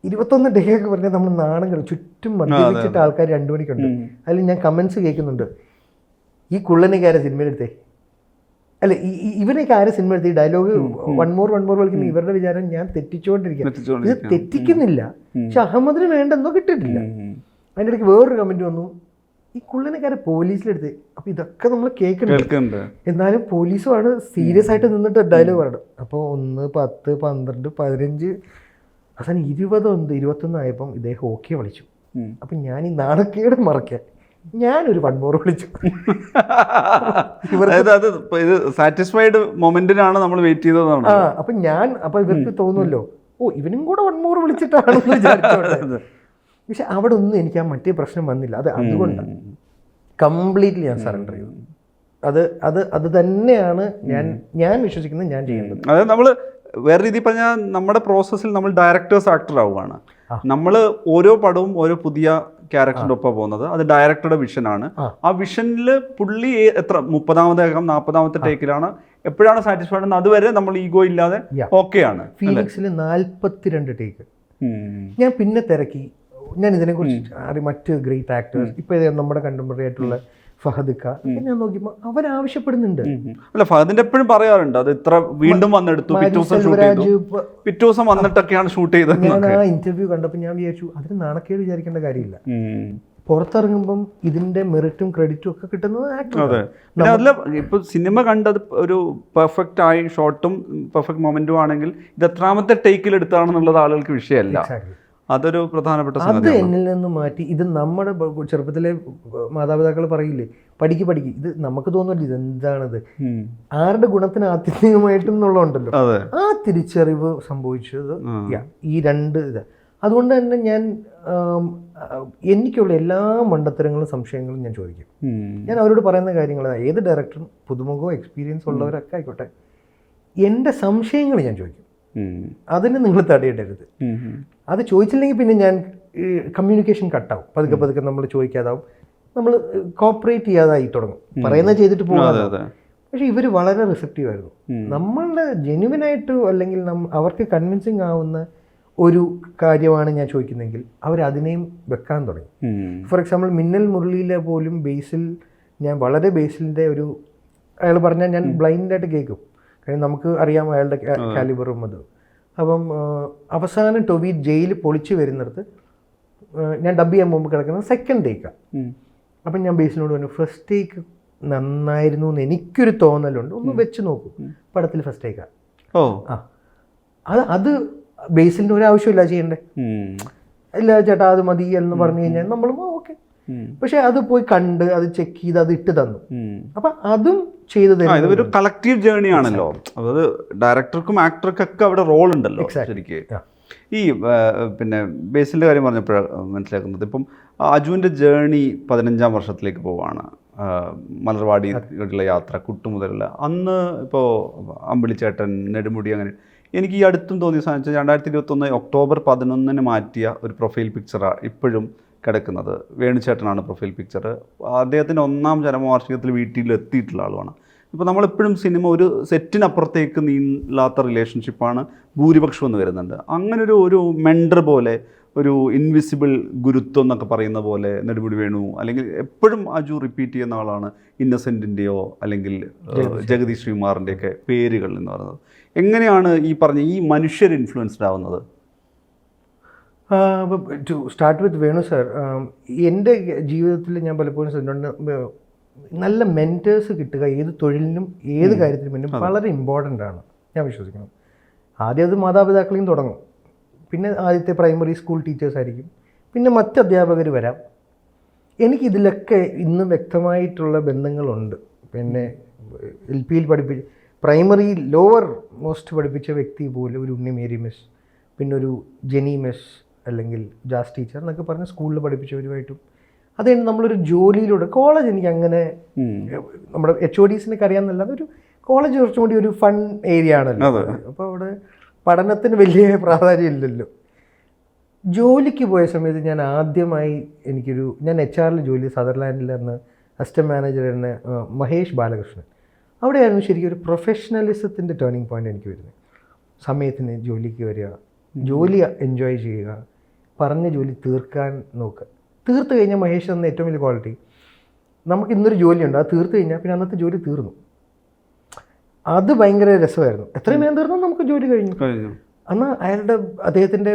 A: 21 ടേക്കൊക്കെ പറഞ്ഞാൽ നമ്മൾ നാണങ്ങൾ ചുറ്റും മദ്യപിച്ചിട്ട് ആൾക്കാർ 2 മണിക്കുണ്ട്. അതിൽ ഞാൻ കമൻസ് കേൾക്കുന്നുണ്ട്, ഈ കുള്ളനൊക്കെ ആരെ സിനിമ എടുത്തേ, അല്ല ഇവനൊക്കെ ആരെ സിനിമ എടുത്ത്, ഈ ഡയലോഗ് വൺ മോർ കളിക്കുമ്പോൾ ഇവരുടെ വിചാരം ഞാൻ തെറ്റിച്ചുകൊണ്ടിരിക്കുക. ഇത് തെറ്റിക്കുന്നില്ല, പക്ഷെ അഹമ്മദിന് വേണ്ടെന്നോ കിട്ടിയിട്ടില്ല. അതിൻ്റെ ഇടയ്ക്ക് വേറൊരു കമൻറ്റ് വന്നു, ഈ കുള്ളനക്കാരെ പോലീസിലെടുത്ത്. അപ്പോൾ ഇതൊക്കെ നമ്മൾ കേൾക്കുന്നുണ്ട്, എന്നാലും പോലീസുമാണ് സീരിയസ് ആയിട്ട് നിന്നിട്ട് ഡയലോഗ് പറയണം. അപ്പോൾ 1, 10, 12, 15 അവസാനം 21 ആയപ്പം ഇദ്ദേഹം ഓക്കെ വിളിച്ചു. അപ്പം ഞാൻ ഈ നാണക്കേട് മറക്കാൻ ഞാനൊരു 1 മോർ വിളിച്ചു.
B: സാറ്റിസ്ഫൈഡ് മൊമെന്റിനാണ് നമ്മൾ വെയിറ്റ് ചെയ്തതാണ്.
A: അപ്പം ഇവർക്ക് തോന്നുമല്ലോ, ഇവനും കൂടെ 1 മോർ വിളിച്ചിട്ടാണെന്ന് വിചാരിച്ചോട്ടെ. പക്ഷെ അവിടെ ഒന്നും എനിക്ക് ആ മറ്റേ പ്രശ്നം വന്നില്ല. അതുകൊണ്ടാണ് കംപ്ലീറ്റ്ലി ഞാൻ സറണ്ടർ ചെയ്തു. അത് തന്നെയാണ് ഞാൻ വിശ്വസിക്കുന്നത്, ഞാൻ ചെയ്യുന്നത്.
B: അതായത് നമ്മൾ വേറെ രീതിയിൽ പറഞ്ഞാൽ നമ്മുടെ പ്രോസസ്സിൽ നമ്മൾ ഡയറക്ടേഴ്സ് ആക്ടർ ആവുകയാണ്. നമ്മൾ ഓരോ പടവും ഓരോ പുതിയ ക്യാരക്ടറിൻ്റെ ഒപ്പം പോകുന്നത്, അത് ഡയറക്ടറുടെ വിഷനാണ്. ആ വിഷനിൽ പുള്ളി എത്ര 30ാമത്തെ 40ാമത്തെ ടേക്കിലാണ് എപ്പോഴാണ് സാറ്റിസ്ഫൈഡ് എന്ന് അതുവരെ നമ്മൾ ഈഗോ ഇല്ലാതെ ഓക്കെയാണ്.
A: ഫീനിക്സിൽ 42 ടേക്ക് ഞാൻ പിന്നെ തിരക്കി. ഞാൻ ഇതിനെക്കുറിച്ച് മറ്റ് ഗ്രേറ്റ് ആക്ടേഴ്സ് ഇപ്പോൾ നമ്മുടെ കണ്ടംപററി ആയിട്ടുള്ള ഫഹദ് ഖാൻ ഞാൻ നോക്കിയപ്പോൾ അവരാവശ്യപ്പെടുന്നുണ്ട്.
B: അല്ല, ഫഹദിന്റെ എപ്പോഴും പറയാറുണ്ട്, അത് ഇത്ര വീണ്ടും വന്നെടുത്തു, പിറ്റേ ദിവസം വന്നിട്ടൊക്കെയാണ് ഷൂട്ട് ചെയ്തത്.
A: ഞാൻ ആ ഇന്റർവ്യൂ കണ്ടപ്പോൾ ഞാൻ വിചാരിച്ചു അതിന് നാണക്കേട് വിചാരിക്കേണ്ട കാര്യമില്ല. പുറത്തിറങ്ങുമ്പം ഇതിന്റെ മെറിറ്റും ക്രെഡിറ്റും ഒക്കെ കിട്ടുന്നത്
B: ആക്ടർ. അതല്ല, ഇപ്പൊ സിനിമ കണ്ടത് ഒരു പെർഫെക്റ്റ് ആയി ഷോട്ടും പെർഫെക്റ്റ് മൊമെന്റും ആണെങ്കിൽ ഇത് എത്രാമത്തെ ടേക്കിൽ എടുത്താണെന്നുള്ളത് ആളുകൾക്ക് വിഷയമല്ല. അതൊരു പ്രധാനപ്പെട്ട
A: അത് എന്നിൽ നിന്ന് മാറ്റി, ഇത് നമ്മുടെ ചെറുപ്പത്തിലെ മാതാപിതാക്കൾ പറയില്ലേ, പഠിക്ക് ഇത് നമുക്ക് തോന്നുന്നില്ല ഇതെന്താണിത്, ആരുടെ ഗുണത്തിന് ആത്യന്തികമായിട്ടും എന്നുള്ളതുണ്ടല്ലോ. ആ തിരിച്ചറിവ് സംഭവിച്ചത് ഈ 2 ഇത്. അതുകൊണ്ട് തന്നെ ഞാൻ എനിക്കുള്ള എല്ലാ മണ്ടത്തരങ്ങളും സംശയങ്ങളും ഞാൻ ചോദിക്കും. ഞാൻ അവരോട് പറയുന്ന കാര്യങ്ങൾ, ഏത് ഡയറക്ടറും പുതുമുഖമോ എക്സ്പീരിയൻസ് ഉള്ളവരൊക്കെ ആയിക്കോട്ടെ, എൻ്റെ സംശയങ്ങൾ ഞാൻ ചോദിക്കും. അതിന് നിങ്ങൾ തടയിടരുത്. അത് ചോദിച്ചില്ലെങ്കിൽ പിന്നെ ഞാൻ കമ്മ്യൂണിക്കേഷൻ കട്ടാവും. പതുക്കെ നമ്മൾ ചോദിക്കാതാവും, നമ്മൾ കോപ്പറേറ്റ് ചെയ്യാതായി തുടങ്ങും, പറയുന്നത് ചെയ്തിട്ട് പോകാതെ. പക്ഷെ ഇവർ വളരെ റിസപ്റ്റീവ് ആയിരുന്നു. നമ്മളുടെ ജെന്യുവനായിട്ട് അല്ലെങ്കിൽ അവർക്ക് കൺവിൻസിങ് ആവുന്ന ഒരു കാര്യമാണ് ഞാൻ ചോദിക്കുന്നതെങ്കിൽ അവരതിനെയും വെക്കാൻ തുടങ്ങി. ഫോർ എക്സാമ്പിൾ മിന്നൽ മുരളിയിലെ പോലും ബേസിൽ, ഞാൻ വളരെ ബേസിലിൻ്റെ ഒരു, അയാൾ പറഞ്ഞാൽ ഞാൻ ബ്ലൈൻഡായിട്ട് കേൾക്കും, കാര്യം നമുക്ക് അറിയാം അയാളുടെ കാലിബറും അത്. അപ്പം അവസാനം ടൊവി ജയിലിൽ പൊളിച്ച് വരുന്നിടത്ത് ഞാൻ ഡബ് ചെയ്യാൻ മുമ്പ് കിടക്കുന്നത് 2nd ടേക്കാണ്. അപ്പം ഞാൻ ബേസിനോട് പറഞ്ഞു, ഫസ്റ്റ് ടേക്ക് നന്നായിരുന്നു എന്ന് എനിക്കൊരു തോന്നലുണ്ട്, ഒന്ന് വെച്ച് നോക്കൂ, പടത്തിൽ ഫസ്റ്റ് ടേക്കാണ്. അത് ബേസിലിൻ്റെ ഒരു ആവശ്യമില്ല ചെയ്യണ്ടേ, ഇല്ല ചേട്ടാ അത് മതി എന്ന് പറഞ്ഞു കഴിഞ്ഞാൽ നമ്മളും ഓക്കെ. പക്ഷെ അത് പോയി കണ്ട് അത് ചെക്ക് ചെയ്ത് അത് ഇട്ട് തന്നു. അപ്പൊ അതും ചെയ്തു തരും.
B: ഇതൊരു കളക്റ്റീവ് ജേർണി ആണല്ലോ. അതായത് ഡയറക്ടർക്കും ആക്ടർക്കൊക്കെ അവിടെ റോൾ ഉണ്ടല്ലോ ശരിക്കും. ഈ പിന്നെ ബേസിൻ്റെ കാര്യം പറഞ്ഞപ്പോഴാണ് മനസ്സിലാക്കുന്നത്, ഇപ്പം അജുവിൻ്റെ ജേർണി 15ാം വർഷത്തിലേക്ക് പോവുകയാണ്. മലർവാടിയുള്ള യാത്ര, കുട്ടു മുതലുള്ള അന്ന് ഇപ്പോൾ അമ്പിളിച്ചേട്ടൻ, നെടുമുടി, അങ്ങനെ എനിക്ക് ഈ അടുത്തും തോന്നിയ സാധനം വെച്ചാൽ 2021 ഒക്ടോബർ 11 മാറ്റിയ ഒരു പ്രൊഫൈൽ പിക്ചറാണ് ഇപ്പോഴും കിടക്കുന്നത്. വേണുചേട്ടനാണ് പ്രൊഫൈൽ പിക്ചർ. അദ്ദേഹത്തിൻ്റെ 1ാം ചരമവാർഷികത്തിൽ വീട്ടിലെത്തിയിട്ടുള്ള ആളുമാണ്. ഇപ്പോൾ നമ്മളെപ്പോഴും സിനിമ ഒരു സെറ്റിനപ്പുറത്തേക്ക് നീളാത്ത റിലേഷൻഷിപ്പാണ് ഭൂരിപക്ഷം എന്ന് വരുന്നുണ്ട്. അങ്ങനൊരു ഒരു മെൻഡർ പോലെ, ഒരു ഇൻവിസിബിൾ ഗുരുത്വം എന്നൊക്കെ പറയുന്ന പോലെ നെടുമുടി വേണു, അല്ലെങ്കിൽ എപ്പോഴും അജു റിപ്പീറ്റ് ചെയ്യുന്ന ആളാണ് ഇന്നസെൻറ്റിൻ്റെയോ അല്ലെങ്കിൽ ജഗദീഷ് ശ്രീകുമാറിൻ്റെയൊക്കെ പേരുകൾ എന്ന് പറയുന്നത്. എങ്ങനെയാണ് ഈ പറഞ്ഞ ഈ മനുഷ്യർ ഇൻഫ്ലുവൻസ്ഡ് ആവുന്നത്?
A: To start with Venu sir, എൻ്റെ ജീവിതത്തിൽ ഞാൻ പലപ്പോഴും നല്ല മെൻറ്റേഴ്സ് കിട്ടുക ഏത് തൊഴിലിനും ഏത് കാര്യത്തിനും വേണ്ടി വളരെ ഇമ്പോർട്ടൻ്റ് ആണ് ഞാൻ വിശ്വസിക്കുന്നു. ആദ്യം അത് മാതാപിതാക്കളെയും തുടങ്ങും, പിന്നെ ആദ്യത്തെ പ്രൈമറി സ്കൂൾ ടീച്ചേഴ്സ് ആയിരിക്കും, പിന്നെ മറ്റ് അധ്യാപകർ വരാം. എനിക്കിതിലൊക്കെ ഇന്നും വ്യക്തമായിട്ടുള്ള ബന്ധങ്ങളുണ്ട്. പിന്നെ LP-യിൽ പഠിപ്പിച്ച, പ്രൈമറി ലോവർ മോസ്റ്റ് പഠിപ്പിച്ച വ്യക്തി പോലെ ഒരു ഉണ്ണി മേരി മിസ്, പിന്നെ ഒരു ജെനി മിസ് അല്ലെങ്കിൽ ജാസ് ടീച്ചർ എന്നൊക്കെ പറഞ്ഞ് സ്കൂളിൽ പഠിപ്പിച്ചവരുമായിട്ടും അത് കഴിഞ്ഞ് നമ്മളൊരു ജോലിയിലൂടെ, കോളേജ് എനിക്ക് അങ്ങനെ നമ്മുടെ HODസിനൊക്കെ അറിയാമെന്നല്ലാതെ ഒരു കോളേജ് കുറച്ചും കൂടി ഒരു ഫൺ ഏരിയ ആണല്ലോ. അപ്പോൾ അവിടെ പഠനത്തിന് വലിയ പ്രാധാന്യം ഇല്ലല്ലോ. ജോലിക്ക് പോയ സമയത്ത് ഞാൻ ആദ്യമായി ഞാൻ HR ജോലി സദർലാൻഡിലായിരുന്നു, അസിസ്റ്റന്റ് മാനേജർ എന്ന മഹേഷ് ബാലകൃഷ്ണൻ. അവിടെയായിരുന്നു ശരിക്കും ഒരു പ്രൊഫഷണലിസത്തിൻ്റെ ടേണിംഗ് പോയിന്റ് എനിക്ക് വരുന്നത്. സമയത്തിന് ജോലിക്ക് വരിക, ജോലി എൻജോയ് ചെയ്യുക, പറഞ്ഞ ജോലി തീർക്കാൻ നോക്കുക. തീർത്ത് കഴിഞ്ഞാൽ മഹേഷ് എന്ന ഏറ്റവും വലിയ ക്വാളിറ്റി, നമുക്ക് ഇന്നൊരു ജോലിയുണ്ട്, അത് തീർത്ത് കഴിഞ്ഞാൽ പിന്നെ അന്നത്തെ ജോലി തീർന്നു. അത് ഭയങ്കര രസമായിരുന്നു. എത്രയും വേഗം തീർന്നു നമുക്ക് ജോലി കഴിഞ്ഞു. അന്ന് അദ്ദേഹത്തിൻ്റെ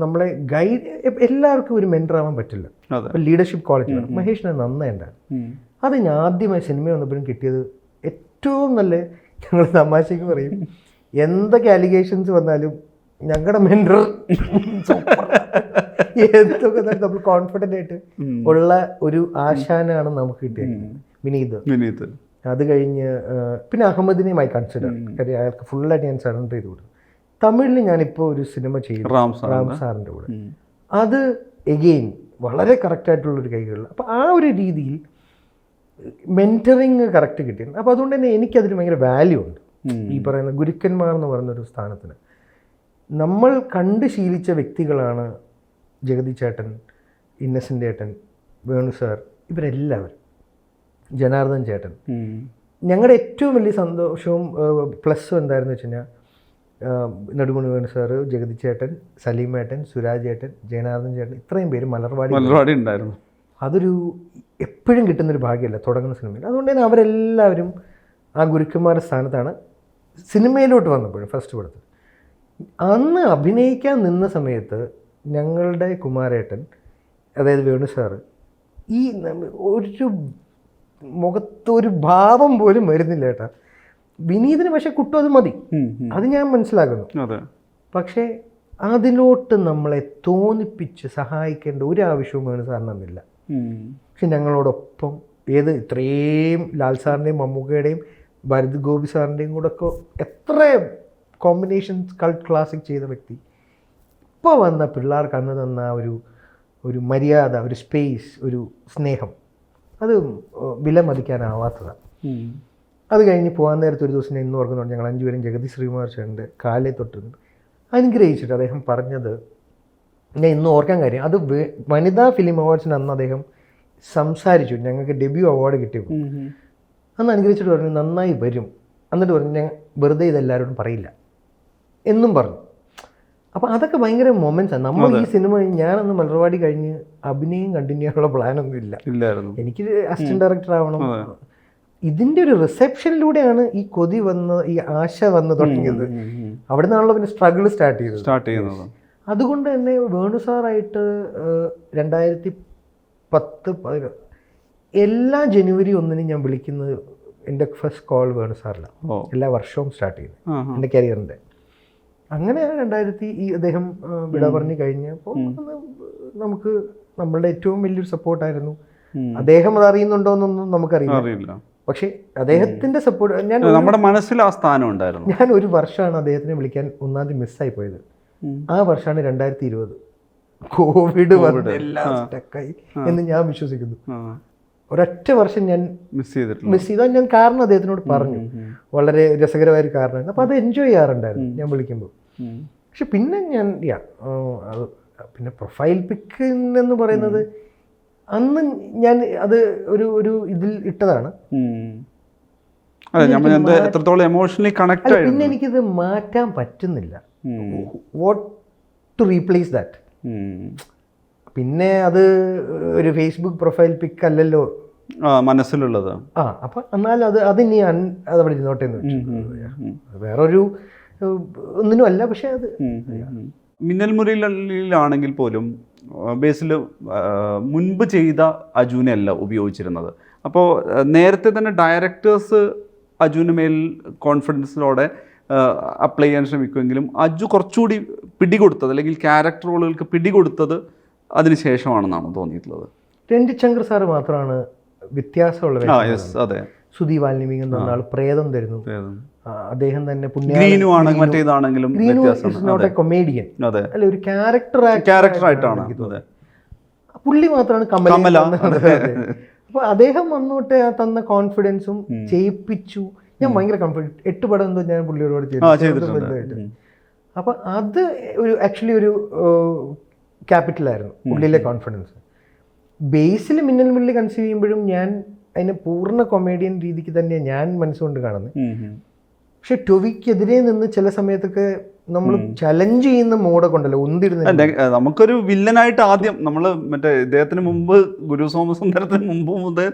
A: നമ്മളെ ഗൈഡ്, എല്ലാവർക്കും ഒരു മെൻറ്റർ ആവാൻ പറ്റില്ല. അപ്പോൾ ലീഡർഷിപ്പ് ക്വാളിറ്റി വേണം. മഹേഷിന് നന്നായി ഉണ്ടായിരുന്നു. അത് ഞാൻ ആദ്യമായി സിനിമ വന്നപ്പോഴും കിട്ടിയത് ഏറ്റവും നല്ല, ഞങ്ങൾ തമാശയ്ക്ക് പറയും, എന്തൊക്കെ അലിഗേഷൻസ് വന്നാലും ഞങ്ങളുടെ മെൻറ്റർ എന്തൊക്കെ നമ്മൾ കോൺഫിഡൻ്റ് ആയിട്ട് ഉള്ള ഒരു ആശാനാണ് നമുക്ക് കിട്ടിയത്, വിനീത്. അത് കഴിഞ്ഞ് പിന്നെ അഹമ്മദിനെയും ഐ കൺസിഡർ. കാര്യം അയാൾക്ക് ഫുള്ളായിട്ട് ഞാൻ സറണ്ടർ ചെയ്ത് കൊടുത്തു. തമിഴിൽ ഞാനിപ്പോൾ ഒരു സിനിമ ചെയ്തു റാം സാറിൻ്റെ കൂടെ. അത് എഗെയിൻ വളരെ കറക്റ്റായിട്ടുള്ളൊരു കൈകളിൽ. അപ്പോൾ ആ ഒരു രീതിയിൽ മെൻറ്ററിങ് കറക്റ്റ് കിട്ടിയിരുന്നു. അപ്പോൾ അതുകൊണ്ട് തന്നെ എനിക്കതിന് ഭയങ്കര വാല്യൂ ഉണ്ട്. ഈ പറയുന്ന ഗുരുക്കന്മാർ എന്ന് പറയുന്നൊരു സ്ഥാനത്തിന് നമ്മൾ കണ്ട് ശീലിച്ച വ്യക്തികളാണ് ജഗതി ചേട്ടൻ, ഇന്നസെൻ്റ് ചേട്ടൻ, വേണു സാർ, ഇവരെല്ലാവരും, ജനാർദ്ദൻ ചേട്ടൻ. ഞങ്ങളുടെ ഏറ്റവും വലിയ സന്തോഷവും പ്ലസ്സും എന്തായിരുന്നു വെച്ച് കഴിഞ്ഞാൽ, നെടുമുടി വേണു സാറ്, ജഗതി ചേട്ടൻ, സലീമേട്ടൻ, സുരാജ് ചേട്ടൻ, ജനാർദ്ദൻ ചേട്ടൻ, ഇത്രയും പേര് മലർവാടി
B: ഉണ്ടായിരുന്നു.
A: അതൊരു എപ്പോഴും കിട്ടുന്നൊരു ഭാഗ്യമല്ല തുടങ്ങുന്ന സിനിമയിൽ. അതുകൊണ്ട് തന്നെ അവരെല്ലാവരും ആ ഗുരുക്കന്മാരുടെ സ്ഥാനത്താണ് സിനിമയിലോട്ട് വന്നപ്പോഴും ഫസ്റ്റ് പടത്തിൽ. അന്ന് അഭിനയിക്കാൻ നിന്ന സമയത്ത് ഞങ്ങളുടെ കുമാരേട്ടൻ, അതായത് വേണു സാറ്, ഈ ഒരു മുഖത്തൊരു ഭാവം പോലും വരുന്നില്ല ഏട്ടാ. വിനീതിന് പക്ഷെ കുട്ടും അത് മതി, അത് ഞാൻ മനസ്സിലാക്കുന്നു. പക്ഷേ അതിലോട്ട് നമ്മളെ തോന്നിപ്പിച്ച് സഹായിക്കേണ്ട ഒരു ആവശ്യവും വേണു സാറിനൊന്നുമില്ല. പക്ഷെ ഞങ്ങളോടൊപ്പം ഇത്രയും ലാൽ സാറിൻ്റെയും മമ്മൂക്കയുടെയും ഭരത് ഗോപി സാറിൻ്റെയും കൂടെ ഒക്കെ എത്ര കോമ്പിനേഷൻസ് കൾട്ട് ക്ലാസിക് ചെയ്ത വ്യക്തി, ഇപ്പോൾ വന്ന പിള്ളേർക്ക് അന്ന് തന്ന ഒരു മര്യാദ, ഒരു സ്പേസ്, ഒരു സ്നേഹം, അത് വില മതിക്കാനാവാത്തതാണ്. അത് കഴിഞ്ഞ് പോകാൻ നേരത്തെ ഒരു ദിവസം ഞാൻ ഇന്ന് ഓർക്കുന്നുണ്ട്, ഞങ്ങൾ 5 പേരും ജഗദീഷ് ശ്രീകുമാർ ചേട്ടൻ്റെ കാലേ തൊട്ട് അനുഗ്രഹിച്ചിട്ട് അദ്ദേഹം പറഞ്ഞത് ഞാൻ ഇന്ന് ഓർക്കാൻ കാര്യം, അത് വനിതാ ഫിലിം അവാർഡ്സിന് അന്ന് അദ്ദേഹം സംസാരിച്ചു. ഞങ്ങൾക്ക് ഡെബ്യൂ അവാർഡ് കിട്ടിയപ്പോൾ അന്ന് അനുഗ്രഹിച്ചിട്ട് പറഞ്ഞു നന്നായി വരും, എന്നിട്ട് പറഞ്ഞു ഞാൻ വെറുതെ ഇതെല്ലാവരോടും പറയില്ല എന്നും പറഞ്ഞു. അപ്പോൾ അതൊക്കെ ഭയങ്കര മൊമെൻറ്റ്സാണ്. നമ്മൾ ഈ സിനിമ, ഞാനന്ന് മലർവാടി കഴിഞ്ഞ് അഭിനയം കണ്ടിന്യൂ ചെയ്യാനുള്ള പ്ലാനൊന്നും ഇല്ലായിരുന്നു. എനിക്ക് അസിസ്റ്റന്റ് ഡയറക്ടർ ആവണം. ഇതിൻ്റെ ഒരു റിസപ്ഷനിലൂടെയാണ് ഈ കൊതി വന്ന്, ഈ ആശ വന്ന് തുടങ്ങിയത്. അവിടെ നിന്നാണല്ലോ പിന്നെ സ്ട്രഗിൾ സ്റ്റാർട്ട് ചെയ്തത്. അതുകൊണ്ട് തന്നെ വേണു സാറായിട്ട് 2010 എല്ലാ ജനുവരി 1 ഞാൻ വിളിക്കുന്നത് എൻ്റെ ഫസ്റ്റ് കോൾ വേണു സാറിലാണ്. എല്ലാ വർഷവും സ്റ്റാർട്ട് ചെയ്യുന്നത് എൻ്റെ കരിയറിൻ്റെ. അങ്ങനെ 2000 അദ്ദേഹം വിട പറഞ്ഞ് കഴിഞ്ഞപ്പോൾ നമുക്ക് നമ്മളുടെ ഏറ്റവും വലിയൊരു സപ്പോർട്ടായിരുന്നു. അദ്ദേഹം അത് അറിയുന്നുണ്ടോയെന്നൊന്നും നമുക്കറിയില്ല. പക്ഷേ അദ്ദേഹത്തിൻ്റെ സപ്പോർട്ട്,
B: നമ്മുടെ മനസ്സിൽ ആ സ്ഥാനം ഉണ്ടായിരുന്നു.
A: ഞാൻ ഒരു വർഷമാണ് അദ്ദേഹത്തിനെ വിളിക്കാൻ ഒന്നാമത് മിസ്സായി പോയത്. ആ വർഷമാണ് 2020. കോവിഡ് വന്ന് എല്ലാം സ്റ്റക്കായി എന്ന് ഞാൻ വിശ്വസിക്കുന്നു. ഒരൊറ്റ വർഷം ഞാൻ മിസ് ചെയ്താൽ ഞാൻ കാരണം അദ്ദേഹത്തിനോട് പറഞ്ഞു, വളരെ രസകരമായ ഒരു കാരണമായിരുന്നു. അപ്പോൾ അത് എൻജോയ് ചെയ്യാറുണ്ടായിരുന്നു ഞാൻ വിളിക്കുമ്പോൾ. പക്ഷെ പിന്നെ ഞാൻ പിന്നെ പ്രൊഫൈൽ പിക്ക് എന്ന് പറയുന്നത് അന്ന് ഞാൻ അത് ഒരു ഇതിൽ ഇട്ടതാണ്.
B: അതെ, എത്രത്തോളം എമോഷണലി കണക്ട് ആയി.
A: പിന്നെ എനിക്കിത് മാറ്റാൻ പറ്റുന്നില്ല. What to replace that? പിന്നെ അത് ഒരു ഫേസ്ബുക്ക് പ്രൊഫൈൽ പിക്ക് അല്ലല്ലോ
B: മനസ്സിലുള്ളത്.
A: അപ്പൊ എന്നാൽ അതിനി അതവിടെ ഇരുന്നോട്ടെ എന്ന് വെച്ചു. വേറൊരു ഒന്നിനും അല്ല. പക്ഷെ അത്
B: മിന്നൽ മുരളിയിലാണെങ്കിൽ പോലും ബേസിൽ മുൻപ് ചെയ്ത അജുവിനെ അല്ല ഉപയോഗിച്ചിരുന്നത്. അപ്പോൾ നേരത്തെ തന്നെ ഡയറക്ടേഴ്സ് അജുവിന് മേൽ കോൺഫിഡൻസിലോടെ അപ്ലൈ ചെയ്യാൻ ശ്രമിക്കുമെങ്കിലും അജു കുറച്ചുകൂടി പിടികൊടുത്തത് അല്ലെങ്കിൽ ക്യാരക്ടർ റോളുകൾക്ക് പിടികൊടുത്തത് അതിന് ശേഷമാണെന്നാണ് തോന്നിയിട്ടുള്ളത്.
A: രഞ്ജിത് ശങ്കർ സാറ് മാത്രമാണ് വ്യത്യാസമുള്ള.
B: അതെ,
A: സുധി വാൽമീകി എന്ന ആൾ പ്രേതം തരുന്നു. അദ്ദേഹം തന്നെ
B: മറ്റേതാണെങ്കിലും
A: കൊമേഡിയൻ അല്ല, ഒരു
B: ക്യാരക്ടറായിട്ടാണ്.
A: പുള്ളി മാത്രമാണ് കമല. അപ്പൊ അദ്ദേഹം വന്നോട്ടെ തന്ന കോൺഫിഡൻസും ചെയ്യിപ്പിച്ചു. ഞാൻ ഭയങ്കര കോൺഫിഡൻസ് 8 പടം എന്തോ ഞാൻ പുള്ളിയോട് ചെയ്തിട്ടുണ്ട്. അപ്പൊ അത് ഒരു ആക്ച്വലി ഒരു ക്യാപിറ്റലായിരുന്നു പുള്ളിയിലെ കോൺഫിഡൻസ്. ബേസിൽ മിന്നൽ മുരളി കൺസീവ് ചെയ്യുമ്പോഴും ഞാൻ അതിന് പൂർണ്ണ കൊമേഡിയൻ രീതിക്ക് തന്നെയാണ് ഞാൻ മനസ്സുകൊണ്ട് കാണുന്നത്. പക്ഷെ ടൊവിക്കെതിരെ നിന്ന് ചില സമയത്തൊക്കെ നമ്മൾ ചലഞ്ച് ചെയ്യുന്ന മോഡൊക്കെ ഉണ്ടല്ലോ, ഒന്നിരുന്ന്
B: നമുക്കൊരു വില്ലനായിട്ട് ആദ്യം നമ്മൾ മറ്റേ ഇദ്ദേഹത്തിന് മുമ്പ് ഗുരു സോമസുന്ദരത്തിന് മുമ്പ് മുതൽ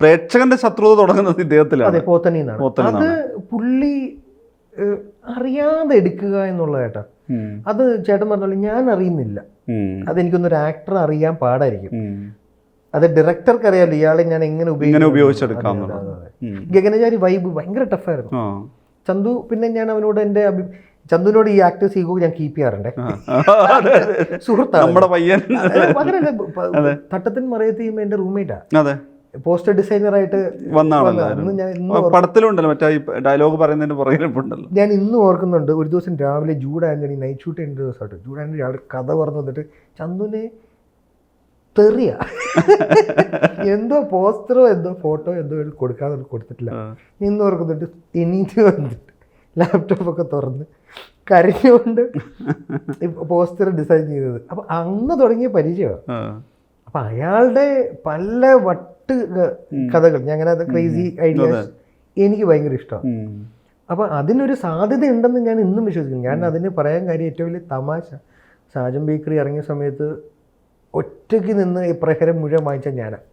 B: പ്രേക്ഷകന്റെ ശത്രുത തുടങ്ങുന്നത് ഇദ്ദേഹത്തിലാണ്.
A: അതെ, പോത്തനിന്നാണ്. അത് പുള്ളി അറിയാതെ എടുക്കുക എന്നുള്ളതായിട്ടാ. അത് ചേട്ടൻ പറഞ്ഞോളൂ, ഞാൻ അറിയുന്നില്ല. അതെനിക്കൊന്നൊരു ആക്ടർ അറിയാൻ പാടായിരിക്കും. അത് ഡയറക്ടർക്ക് അറിയാമല്ലോ ഇയാളെ ഞാൻ എങ്ങനെ
B: ഉപയോഗിച്ചെടുക്കാം.
A: ഗഗനചാരി വൈബ് ഭയങ്കര ടഫായിരുന്നു. ചന്തു പിന്നെ ഞാൻ അവനോട് എൻ്റെ ചന്തുവിനോട് ഈ ആക്ടേഴ്സ് ഈഗോ ഞാൻ കീപ്പ് ചെയ്യാറുണ്ട്. സുഹൃത്താണ്. തട്ടത്തിൻ മറയത്ത് ചെയ്യുമ്പോൾ എൻ്റെ റൂംമേറ്റാ, പോസ്റ്റർ ഡിസൈനറായിട്ട്
B: പടത്തിലുണ്ടല്ലോ മറ്റേ ഡയലോഗ് പറയുന്നതിന് പുറകിലുണ്ടല്ലോ.
A: ഞാൻ ഇന്നും ഓർക്കുന്നുണ്ട്. ഒരു ദിവസം രാവിലെ ജൂഡ് ആന്റണി നൈറ്റ് ഷൂട്ട് ചെയ്യേണ്ട ദിവസമായിട്ട് ജൂഡ് ആന്റണി രാവിലെ കഥ പറഞ്ഞു വന്നിട്ട് ചന്തുവിനെ തെറിയ എന്തോ പോസ്റ്ററോ എന്തോ ഫോട്ടോ എന്തോ കൊടുക്കാതെ കൊടുത്തിട്ടില്ല. ഇന്ന് ഓർക്കുന്നുണ്ട് എണീറ്റ് വന്നിട്ട് ലാപ്ടോപ്പൊക്കെ തുറന്ന് കരഞ്ഞുകൊണ്ട് പോസ്റ്റർ ഡിസൈൻ ചെയ്തത്. അപ്പം അന്ന് തുടങ്ങിയ പരിചയമാണ്. അപ്പം അയാളുടെ പല വട്ട് കഥകൾ ഞാൻ അങ്ങനെ ക്രേസി ഐഡിയാസ് എനിക്ക് ഭയങ്കര ഇഷ്ടമാണ്. അപ്പം അതിനൊരു സാധ്യത ഉണ്ടെന്ന് ഞാൻ ഇന്നും വിശ്വസിക്കുന്നു. ഞാൻ അതിന് പറയാൻ കാര്യം ഏറ്റവും വലിയ തമാശ, സാജൻ ബേക്കറി ഇറങ്ങിയ സമയത്ത് ഒറ്റയ്ക്ക് നിന്ന് ഈ പ്രഹരം മുഴുവൻ വാങ്ങിച്ച ഞാനാണ്.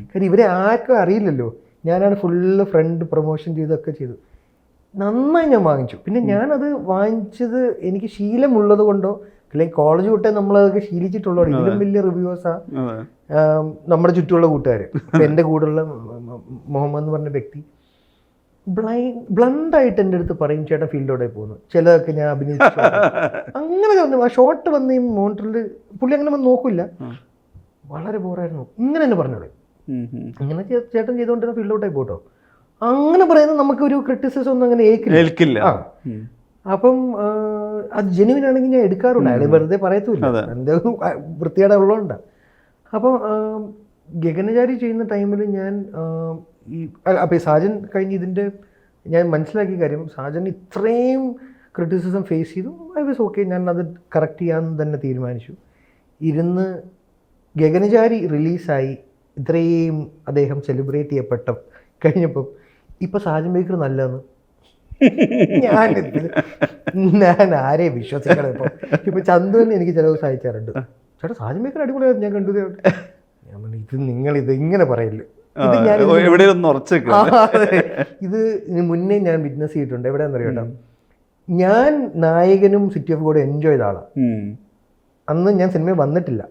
A: കാര്യം ഇവരെ ആർക്കും അറിയില്ലല്ലോ, ഞാനാണ് ഫുള്ള് ഫ്രണ്ട് പ്രൊമോഷൻ ചെയ്തൊക്കെ ചെയ്തു. നന്നായി ഞാൻ വാങ്ങിച്ചു. പിന്നെ ഞാനത് വാങ്ങിച്ചത് എനിക്ക് ശീലമുള്ളത് കൊണ്ടോ അല്ലെങ്കിൽ കോളേജ് തൊട്ടേ നമ്മളതൊക്കെ ശീലിച്ചിട്ടുള്ളതാണ്. ഇതിലും വലിയ റിവ്യൂസാണ് നമ്മുടെ ചുറ്റുമുള്ള കൂട്ടുകാർ. എൻ്റെ കൂടെയുള്ള മുഹമ്മദ് എന്ന് പറഞ്ഞ വ്യക്തി ബ്ലണ്ടായിട്ട് എൻ്റെ അടുത്ത് പറയും, ചേട്ടൻ ഫീൽഡോടെ പോകുന്നു, ചിലതൊക്കെ ഞാൻ അഭിനയിച്ചു അങ്ങനെ തോന്നും. ആ ഷോട്ട് വന്ന് ഈ മോണിറ്ററിൽ പുള്ളി അങ്ങനെ വന്ന് നോക്കില്ല, വളരെ ബോറായിരുന്നു, ഇങ്ങനെ തന്നെ പറഞ്ഞോളൂ, അങ്ങനെ ചേട്ടൻ ചെയ്തുകൊണ്ടിരുന്ന ഫീൽഡോട്ടായി പോട്ടോ, അങ്ങനെ പറയുന്നത് നമുക്കൊരു ക്രിറ്റിസിസം ഒന്നും അങ്ങനെ ഏൽക്കില്ല. അപ്പം അത് ജെന്യുവിൻ ആണെങ്കിൽ ഞാൻ എടുക്കാറുണ്ട്. അയാൾ വെറുതെ പറയത്തുമില്ല, എന്തെങ്കിലും വൃത്തിയുടെ ഉള്ളതുകൊണ്ടാണ്. അപ്പം ഗഗനചാരി ചെയ്യുന്ന ടൈമിൽ ഞാൻ അപ്പോൾ ഈ സാജൻ കഴിഞ്ഞ് ഇതിൻ്റെ ഞാൻ മനസ്സിലാക്കിയ കാര്യം, സാജൻ ഇത്രയും ക്രിറ്റിസിസം ഫേസ് ചെയ്തു. ഐ വാസ് ഓക്കെ, ഞാൻ അത് കറക്റ്റ് ചെയ്യാമെന്ന് തന്നെ തീരുമാനിച്ചു. ഇരുന്ന് ഗഗനചാരി റിലീസായി ഇത്രയും അദ്ദേഹം സെലിബ്രേറ്റ് ചെയ്യപ്പെട്ട കഴിഞ്ഞപ്പം ഇപ്പം സാജൻ ബേക്കർ നല്ലതെന്ന് ഞാൻ ആരെയും വിശ്വസിക്കണം. ഇപ്പം ചന്തുവിന് എനിക്ക് ചില ദിവസം അയച്ചാറുണ്ട്, ചേട്ടാ സാജൻ ബേക്കർ അടിപൊളിയായിരുന്നു, ഞാൻ കണ്ടു. ഞാൻ പറഞ്ഞു, ഇത് നിങ്ങളിത് ഇങ്ങനെ പറയില്ല, ഇത് മുന്നേ ഞാൻ വിറ്റ്നസ് ചെയ്തിട്ടുണ്ട്. എവിടെയാണെന്ന് അറിയാം കേട്ടോ, ഞാൻ നായകനും സിറ്റി ഓഫ് ഗോഡ് എൻജോയ് ചെയ്ത ആളാണ്. അന്ന് ഞാൻ സിനിമയിൽ വന്നിട്ടില്ല.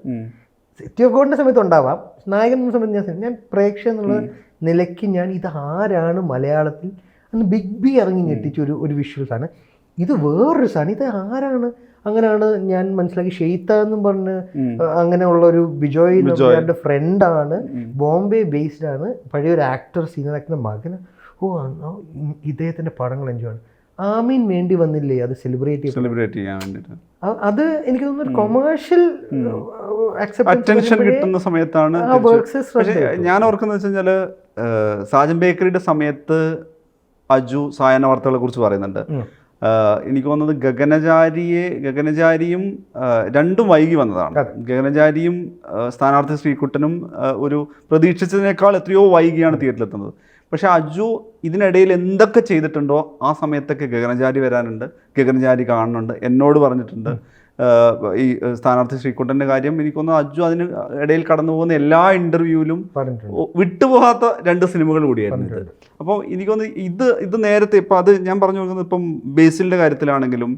A: സിറ്റി ഓഫ് ഗോഡിൻ്റെ സമയത്ത് ഉണ്ടാവാം, നായകൻ എന്ന സമയത്ത് ഞാൻ പ്രേക്ഷക എന്നുള്ള നിലയ്ക്ക് ഞാൻ ഇത് ആരാണ് മലയാളത്തിൽ അന്ന് ബിഗ് ബി ഇറങ്ങി ഞെട്ടിച്ച ഒരു വിഷ്വൽസാണ്. ഇത് വേറൊരു സാധനം, ഇത് ആരാണ്? അങ്ങനെയാണ് ഞാൻ മനസ്സിലാക്കി. ഷെയ്ത്ത എന്നും പറഞ്ഞ് അങ്ങനെയുള്ള ഒരു ബിജോയ് നമ്മുടെ ഫ്രണ്ടാണ്, ബോംബെ ബേസ്ഡ് ആണ്, പഴയൊരു ആക്ടർ, സീനിയർ ആക്ടറിൻ്റെ മകന്. ഇദ്ദേഹത്തിൻ്റെ പടങ്ങൾ എൻജോയ് ആണ്. ആമീൻ വേണ്ടി വന്നില്ലേ അത് സെലിബ്രേറ്റ് ചെയ്യാൻ വേണ്ടിയിട്ട്. അത് എനിക്ക് തോന്നുന്നു കൊമേഴ്ഷ്യൽ
B: അറ്റൻഷൻ കിട്ടുന്ന സമയത്താണ്. ഞാൻ ഓർക്കുന്നത് വെച്ച് കഴിഞ്ഞാൽ സാജൻ ബേക്കറിയുടെ സമയത്ത് അജു സായാഹ്ന വാർത്തകളെ കുറിച്ച് പറയുന്നുണ്ട്. എനിക്ക് തോന്നുന്നത് ഗഗനചാരിയും രണ്ടും വൈകി വന്നതാണ്. ഗഗനചാരിയും സ്ഥാനാർത്ഥി ശ്രീകുട്ടനും ഒരു പ്രതീക്ഷിച്ചതിനേക്കാൾ എത്രയോ വൈകിയാണ് തിയേറ്ററിലെത്തുന്നത്. പക്ഷേ അജു ഇതിനിടയിൽ എന്തൊക്കെ ചെയ്തിട്ടുണ്ടോ ആ സമയത്തൊക്കെ ഗഗനചാരി വരാനുണ്ട്, ഗഗനചാരി കാണുന്നുണ്ട്, എന്നോട് പറഞ്ഞിട്ടുണ്ട്. ഈ സ്ഥാനാർത്ഥി ശ്രീകുട്ടൻ്റെ കാര്യം എനിക്കൊന്ന് അജു അതിന് ഇടയിൽ കടന്നു പോകുന്ന എല്ലാ ഇൻ്റർവ്യൂവിലും വിട്ടുപോകാത്ത 2 സിനിമകൾ കൂടിയായിരുന്നു. അപ്പോൾ എനിക്കൊന്ന് ഇത് നേരത്തെ ഇപ്പം അത് ഞാൻ പറഞ്ഞു നോക്കുന്നത് ഇപ്പം ബേസിലിൻ്റെ കാര്യത്തിലാണെങ്കിലും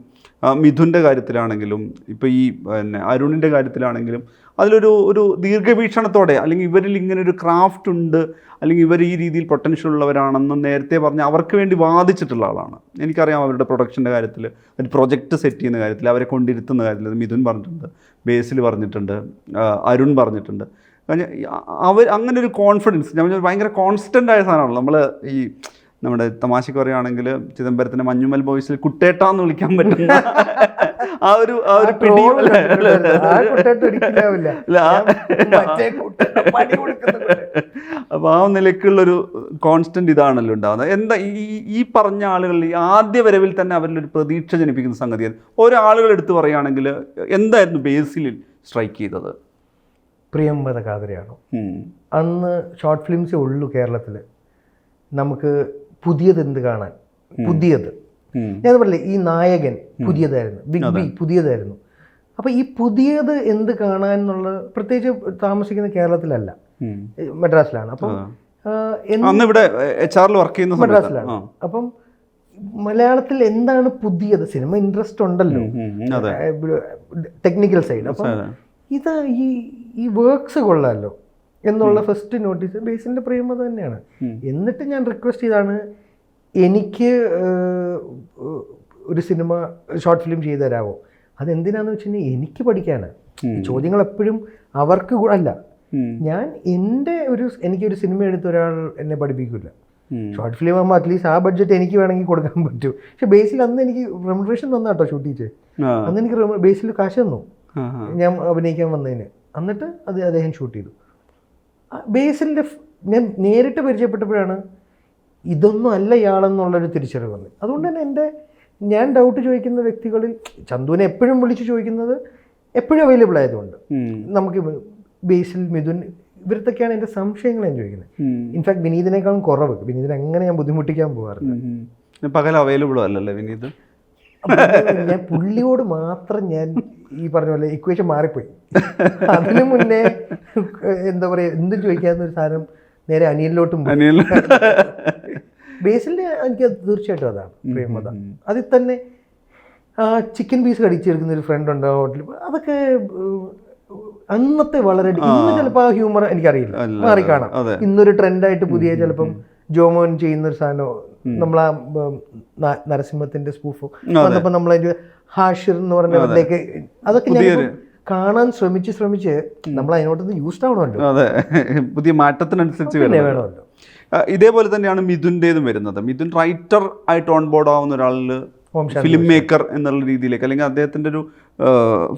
B: മിഥുൻ്റെ കാര്യത്തിലാണെങ്കിലും ഇപ്പം ഈ പിന്നെ അരുണിൻ്റെ കാര്യത്തിലാണെങ്കിലും അതിലൊരു ദീർഘവീക്ഷണത്തോടെ അല്ലെങ്കിൽ ഇവരിൽ ഇങ്ങനെ ഒരു ക്രാഫ്റ്റ് ഉണ്ട് അല്ലെങ്കിൽ ഇവർ ഈ രീതിയിൽ പൊട്ടൻഷ്യൽ ഉള്ളവരാണെന്ന് നേരത്തെ പറഞ്ഞ് അവർക്ക് വേണ്ടി വാദിച്ചിട്ടുള്ള ആളാണ്. എനിക്കറിയാം അവരുടെ പ്രൊഡക്ഷൻ്റെ കാര്യത്തിൽ, ഒരു പ്രൊജക്റ്റ് സെറ്റ് ചെയ്യുന്ന കാര്യത്തിൽ, അവരെ കൊണ്ടിരുത്തുന്ന കാര്യത്തിൽ മിഥുൻ പറഞ്ഞിട്ടുണ്ട്, ബേസിൽ പറഞ്ഞിട്ടുണ്ട്, അരുൺ പറഞ്ഞിട്ടുണ്ട്. അവർ അങ്ങനെ ഒരു കോൺഫിഡൻസ്, ഞാൻ ഭയങ്കര കോൺസ്റ്റൻ്റ് ആയ സാധനമാണല്ലോ. നമ്മൾ ഈ നമ്മുടെ തമാശക്ക് പറയുകയാണെങ്കിൽ ചിദംബരത്തിൻ്റെ മഞ്ഞുമൽ ബോയ്സിൽ കുട്ടേട്ടാന്ന് വിളിക്കാൻ പറ്റും. ആ ഒരു പിടി. അപ്പോൾ ആ നിലയ്ക്കുള്ളൊരു കോൺസ്റ്റന്റ് ഇതാണല്ലോ ഉണ്ടാകുന്നത്. എന്താ ഈ പറഞ്ഞ ആളുകൾ ഈ ആദ്യ വരവിൽ തന്നെ അവരിലൊരു പ്രതീക്ഷ ജനിപ്പിക്കുന്ന സംഗതിയാണ്. ഓരോ ആളുകൾ എടുത്ത് പറയുകയാണെങ്കിൽ എന്തായിരുന്നു ബേസിൽ സ്ട്രൈക്ക് ചെയ്തത്?
A: പ്രിയംവദ കാതരയാണോ? അന്ന് ഷോർട്ട് ഫിലിംസേ ഉള്ളൂ കേരളത്തിൽ. നമുക്ക് പുതിയത് എന്ത് കാണാൻ, പുതിയത് ഞാൻ പറഞ്ഞില്ലേ, ഈ നായകൻ പുതിയതായിരുന്നു, ബിഗ് ബി പുതിയതായിരുന്നു. അപ്പോൾ ഈ പുതിയത് എന്ത് കാണാൻ എന്നുള്ള, പ്രത്യേകിച്ച് താമസിക്കുന്ന കേരളത്തിലല്ല, മദ്രാസിലാണ്. അപ്പം മദ്രാസിലാണ്. അപ്പം മലയാളത്തിൽ എന്താണ് പുതിയത്? സിനിമ ഇൻട്രസ്റ്റ് ഉണ്ടല്ലോ, ടെക്നിക്കൽ സൈഡ്. അപ്പം ഇത് ഈ വർക്ക്സ് കൊള്ളാമല്ലോ എന്നുള്ള ഫസ്റ്റ് നോട്ടീസ് ബേസിൻ്റെ പ്രിയമത തന്നെയാണ്. എന്നിട്ട് ഞാൻ റിക്വസ്റ്റ് ചെയ്താണ്, എനിക്ക് ഒരു സിനിമ ഷോർട്ട് ഫിലിം ചെയ്തു തരാമോ? അതെന്തിനാന്ന് വെച്ചിട്ടുണ്ടെങ്കിൽ എനിക്ക് പഠിക്കാനാണ്. ചോദ്യങ്ങൾ എപ്പോഴും അവർക്ക് അല്ല. ഞാൻ എനിക്കൊരു സിനിമ എടുത്ത ഒരാൾ എന്നെ പഠിപ്പിക്കില്ല. ഷോർട്ട് ഫിലിം ആകുമ്പോൾ അറ്റ്ലീസ്റ്റ് ആ ബഡ്ജറ്റ് എനിക്ക് വേണമെങ്കിൽ കൊടുക്കാൻ പറ്റും. പക്ഷെ ബേസിൽ അന്ന് എനിക്ക് റെമുനറേഷൻ തന്നാ കേട്ടോ ഷൂട്ട് ചെയ്ത്. അന്ന് എനിക്ക് ബേസിൽ കാശ് തന്നു ഞാൻ അഭിനയിക്കാൻ വന്നതിന്. എന്നിട്ട് അദ്ദേഹം ഷൂട്ട് ചെയ്തു. ബേസിലിൻ്റെ ഞാൻ നേരിട്ട് പരിചയപ്പെട്ടപ്പോഴാണ് ഇതൊന്നും അല്ല ഇയാളെന്നുള്ളൊരു തിരിച്ചറിവ് വന്നത്. അതുകൊണ്ട് തന്നെ ഞാൻ ഡൗട്ട് ചോദിക്കുന്ന വ്യക്തികളിൽ ചന്തുവിനെ എപ്പോഴും വിളിച്ച് ചോദിക്കുന്നത് എപ്പോഴും അവൈലബിൾ ആയതുകൊണ്ട് നമുക്ക് ബേസിൽ, മിഥുൻ, ഇവരത്തൊക്കെയാണ് എൻ്റെ സംശയങ്ങൾ ഞാൻ ചോദിക്കുന്നത്. ഇൻഫാക്ട് വിനീതിനേക്കാളും കുറവ്. വിനീതിനെ അങ്ങനെ ഞാൻ ബുദ്ധിമുട്ടിക്കാൻ പോകാറില്ല.
B: പകൽ അവൈലബിൾ അല്ലല്ലേ വിനീത്?
A: ഞാൻ പുള്ളിയോട് മാത്രം ഞാൻ ഈ പറഞ്ഞ പോലെ ഇക്വേഷൻ മാറിപ്പോയി. അതിനു മുന്നേ എന്താ പറയുക, എന്തും ചോദിക്കാവുന്ന ഒരു സാധനം നേരെ അനിയനിലോട്ടും ബേസിലിൻ്റെ എനിക്ക് തീർച്ചയായിട്ടും അതാണ് പ്രിയമത. അതിൽ തന്നെ ചിക്കൻ പീസ് കടിച്ചെടുക്കുന്ന ഒരു ഫ്രണ്ട് ഉണ്ട് ഹോട്ടലിൽ. അതൊക്കെ അന്നത്തെ വളരെ, ഇന്ന് ചിലപ്പോൾ ആ ഹ്യൂമർ എനിക്കറിയില്ല, മാറിക്കാണാം. ഇന്നൊരു ട്രെൻഡായിട്ട് പുതിയ ചിലപ്പം ജോമോൻ ചെയ്യുന്നൊരു സാധനമോ, നമ്മളാ നരസിംഹത്തിന്റെ സ്പൂഫ് വന്നപ്പോൾ നമ്മളതിന്റെ ഹാഷിർ എന്ന് പറഞ്ഞതിലേക്ക് അതൊക്കെ ഞാൻ കാണാൻ ശ്രമിച്ച് നമ്മൾ അതിനോട്ടൊന്ന് യൂസ്ഡ് ആവണമല്ലോ.
B: അതെ, പുതിയ മാറ്റത്തിനനുസരിച്ച് വേണമല്ലോ. ഇതേപോലെ തന്നെയാണ് മിഥുൻ്റെതും വരുന്നത്. മിഥുൻ റൈറ്റർ ആയിട്ട് ഓൺ ബോർഡ് ആവുന്ന ഒരാളിൽ ഫിലിം മേക്കർ എന്നുള്ള രീതിയിലേക്ക്, അല്ലെങ്കിൽ അദ്ദേഹത്തിൻ്റെ ഒരു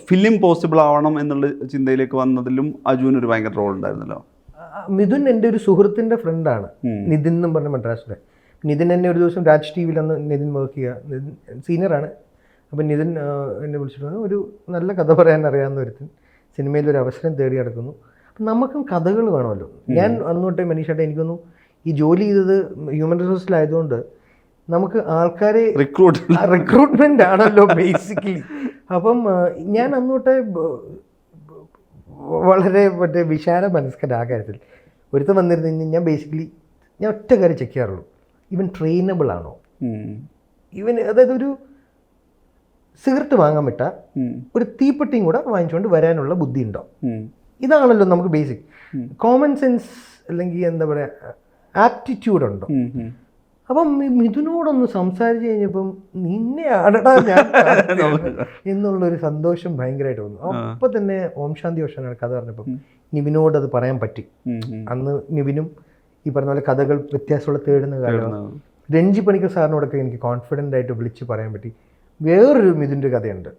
B: ഫിലിം പോസിബിൾ ആവണം എന്നുള്ള ചിന്തയിലേക്ക് വന്നതിലും അജുവിന് ഒരു ഭയങ്കര റോൾ ഉണ്ടായിരുന്നല്ലോ.
A: മിഥുൻ എൻ്റെ ഒരു സുഹൃത്തിൻ്റെ ഫ്രണ്ടാണ്, നിതിൻ എന്നും പറഞ്ഞ മദ്രാസിലെ. നിതിൻ എന്നെ ഒരു ദിവസം രാജ് ടി വിയിൽ അന്ന് നിതിൻ വർക്ക് ചെയ്യുക, നിതിൻ സീനിയറാണ്. അപ്പം നിതിൻ എന്നെ വിളിച്ചിട്ട് പറഞ്ഞു, ഒരു നല്ല കഥ പറയാൻ അറിയാവുന്ന ഒരുത്തൻ സിനിമയിൽ ഒരു അവസരം തേടി നടക്കുന്നു. അപ്പം നമുക്കും കഥകൾ വേണമല്ലോ. ഞാൻ അന്ന് തൊട്ടേ മനീഷേട്ടൻ എനിക്കൊന്നു ഈ ജോലി ചെയ്തത് ഹ്യൂമൻ റിസോഴ്സിലായതുകൊണ്ട് നമുക്ക് ആൾക്കാരെ റിക്രൂട്ട്മെൻ്റ് ആണല്ലോ ബേസിക്കലി. അപ്പം ഞാൻ അന്ന് തൊട്ടേ വളരെ വിശാല മനസ്കര ആ കാര്യത്തിൽ. ഒരുത്തം വന്നിരുന്നു കഴിഞ്ഞാൽ ഞാൻ ഒറ്റ കാര്യം ചെക്ക് ചെയ്യാറുള്ളൂ, ഇവൻ ട്രെയിനബിൾ ആണോ, ഇവൻ അതായത് ഒരു സിഗരറ്റ് വാങ്ങാൻ വിട്ട ഒരു തീപ്പെട്ടിയും കൂടെ വാങ്ങിച്ചുകൊണ്ട് വരാനുള്ള ബുദ്ധി ഉണ്ടോ. ഇതാണല്ലോ നമുക്ക് ബേസിക് കോമൺ സെൻസ്, അല്ലെങ്കിൽ എന്താ പറയുക ആപ്റ്റിറ്റ്യൂഡ് ഉണ്ടോ. അപ്പം മിഥുനോടൊന്ന് സംസാരിച്ച് കഴിഞ്ഞപ്പം നിന്നെ അടടാ ഞാൻ എന്നുള്ളൊരു സന്തോഷം ഭയങ്കരമായിട്ട് വന്നു. അപ്പം തന്നെ ഓം ശാന്തി ഓഷനാണ് കഥ പറഞ്ഞപ്പം നിവിനോട് അത് പറയാൻ പറ്റി. അന്ന് നിവിനും ഈ പറഞ്ഞ പോലെ കഥകൾ വ്യത്യാസമുള്ള തേടുന്ന കാലമാണ്. രഞ്ജി പണിക്കർ സാറിനോടൊക്കെ എനിക്ക് കോൺഫിഡൻ്റ് ആയിട്ട് വിളിച്ച് പറയാൻ പറ്റി. വേറൊരു മിഥുൻ്റെ കഥയുണ്ട്,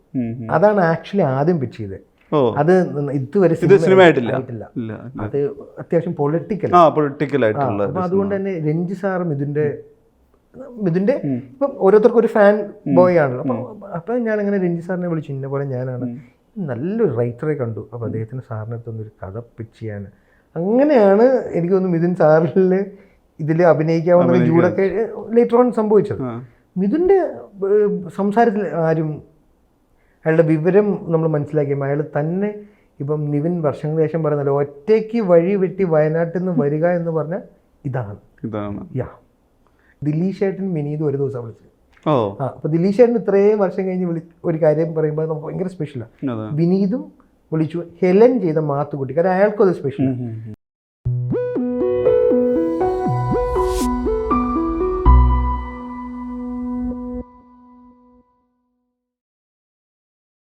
A: അതാണ് ആക്ച്വലി ആദ്യം പിച്ച് ചെയ്തത്. അത് ഇതുവരെ സിനിമ ആയിട്ടില്ല. അത് അത്യാവശ്യം പൊളിറ്റിക്കൽ ആയിട്ടുള്ള. അപ്പം അതുകൊണ്ട് തന്നെ രഞ്ജി സാറും ഇതിൻ്റെ മിഥുൻ്റെ ഇപ്പം ഓരോരുത്തർക്കും ഒരു ഫാൻ ബോയ് ആണല്ലോ. അപ്പം ഞാനങ്ങനെ രഞ്ജി സാറിനെ വിളിച്ചു, ഇന്ന പോലെ ഞാനാണ്, നല്ലൊരു റൈറ്ററെ കണ്ടു, അപ്പോൾ അദ്ദേഹത്തിന് സാറിനെ അടുത്തൊന്നൊരു കഥ പിച്ച് ചെയ്യാൻ. അങ്ങനെയാണ് എനിക്ക് തോന്നുന്നു മിഥുൻ സാറിൽ ഇതിൽ അഭിനയിക്കാവുന്ന ജൂഡൊക്കെ ലേറ്റർ ഓൺ സംഭവിച്ചത്. മിഥുൻ്റെ സംസാരത്തിൽ ആരും അയാളുടെ വിവരം നമ്മൾ മനസ്സിലാക്കിയപ്പോൾ അയാൾ തന്നെ ഇപ്പം നിവിൻ വർഷങ്ങൾക്ക് ശേഷം പറയുന്നല്ലോ, ഒറ്റയ്ക്ക് വഴി വെട്ടി വയനാട്ടിൽ നിന്ന് വരിക എന്ന് പറഞ്ഞാൽ ഇതാണ്. യാ, ദിലീഷ് ഏട്ടൻ വിനീത് ഒരു ദിവസം വിളിച്ചത്. അപ്പോൾ ദിലീഷ് ഏട്ടൻ ഇത്രയും വർഷം കഴിഞ്ഞ് ഒരു കാര്യം പറയുമ്പോൾ നമുക്ക് ഭയങ്കര സ്പെഷ്യലാണ്. വിനീതും വിളിച്ചു, ഹെലൻ ചെയ്ത മാത്തുക്കുട്ടി, കാരണം അയാൾക്കും അത് സ്പെഷ്യലാണ്.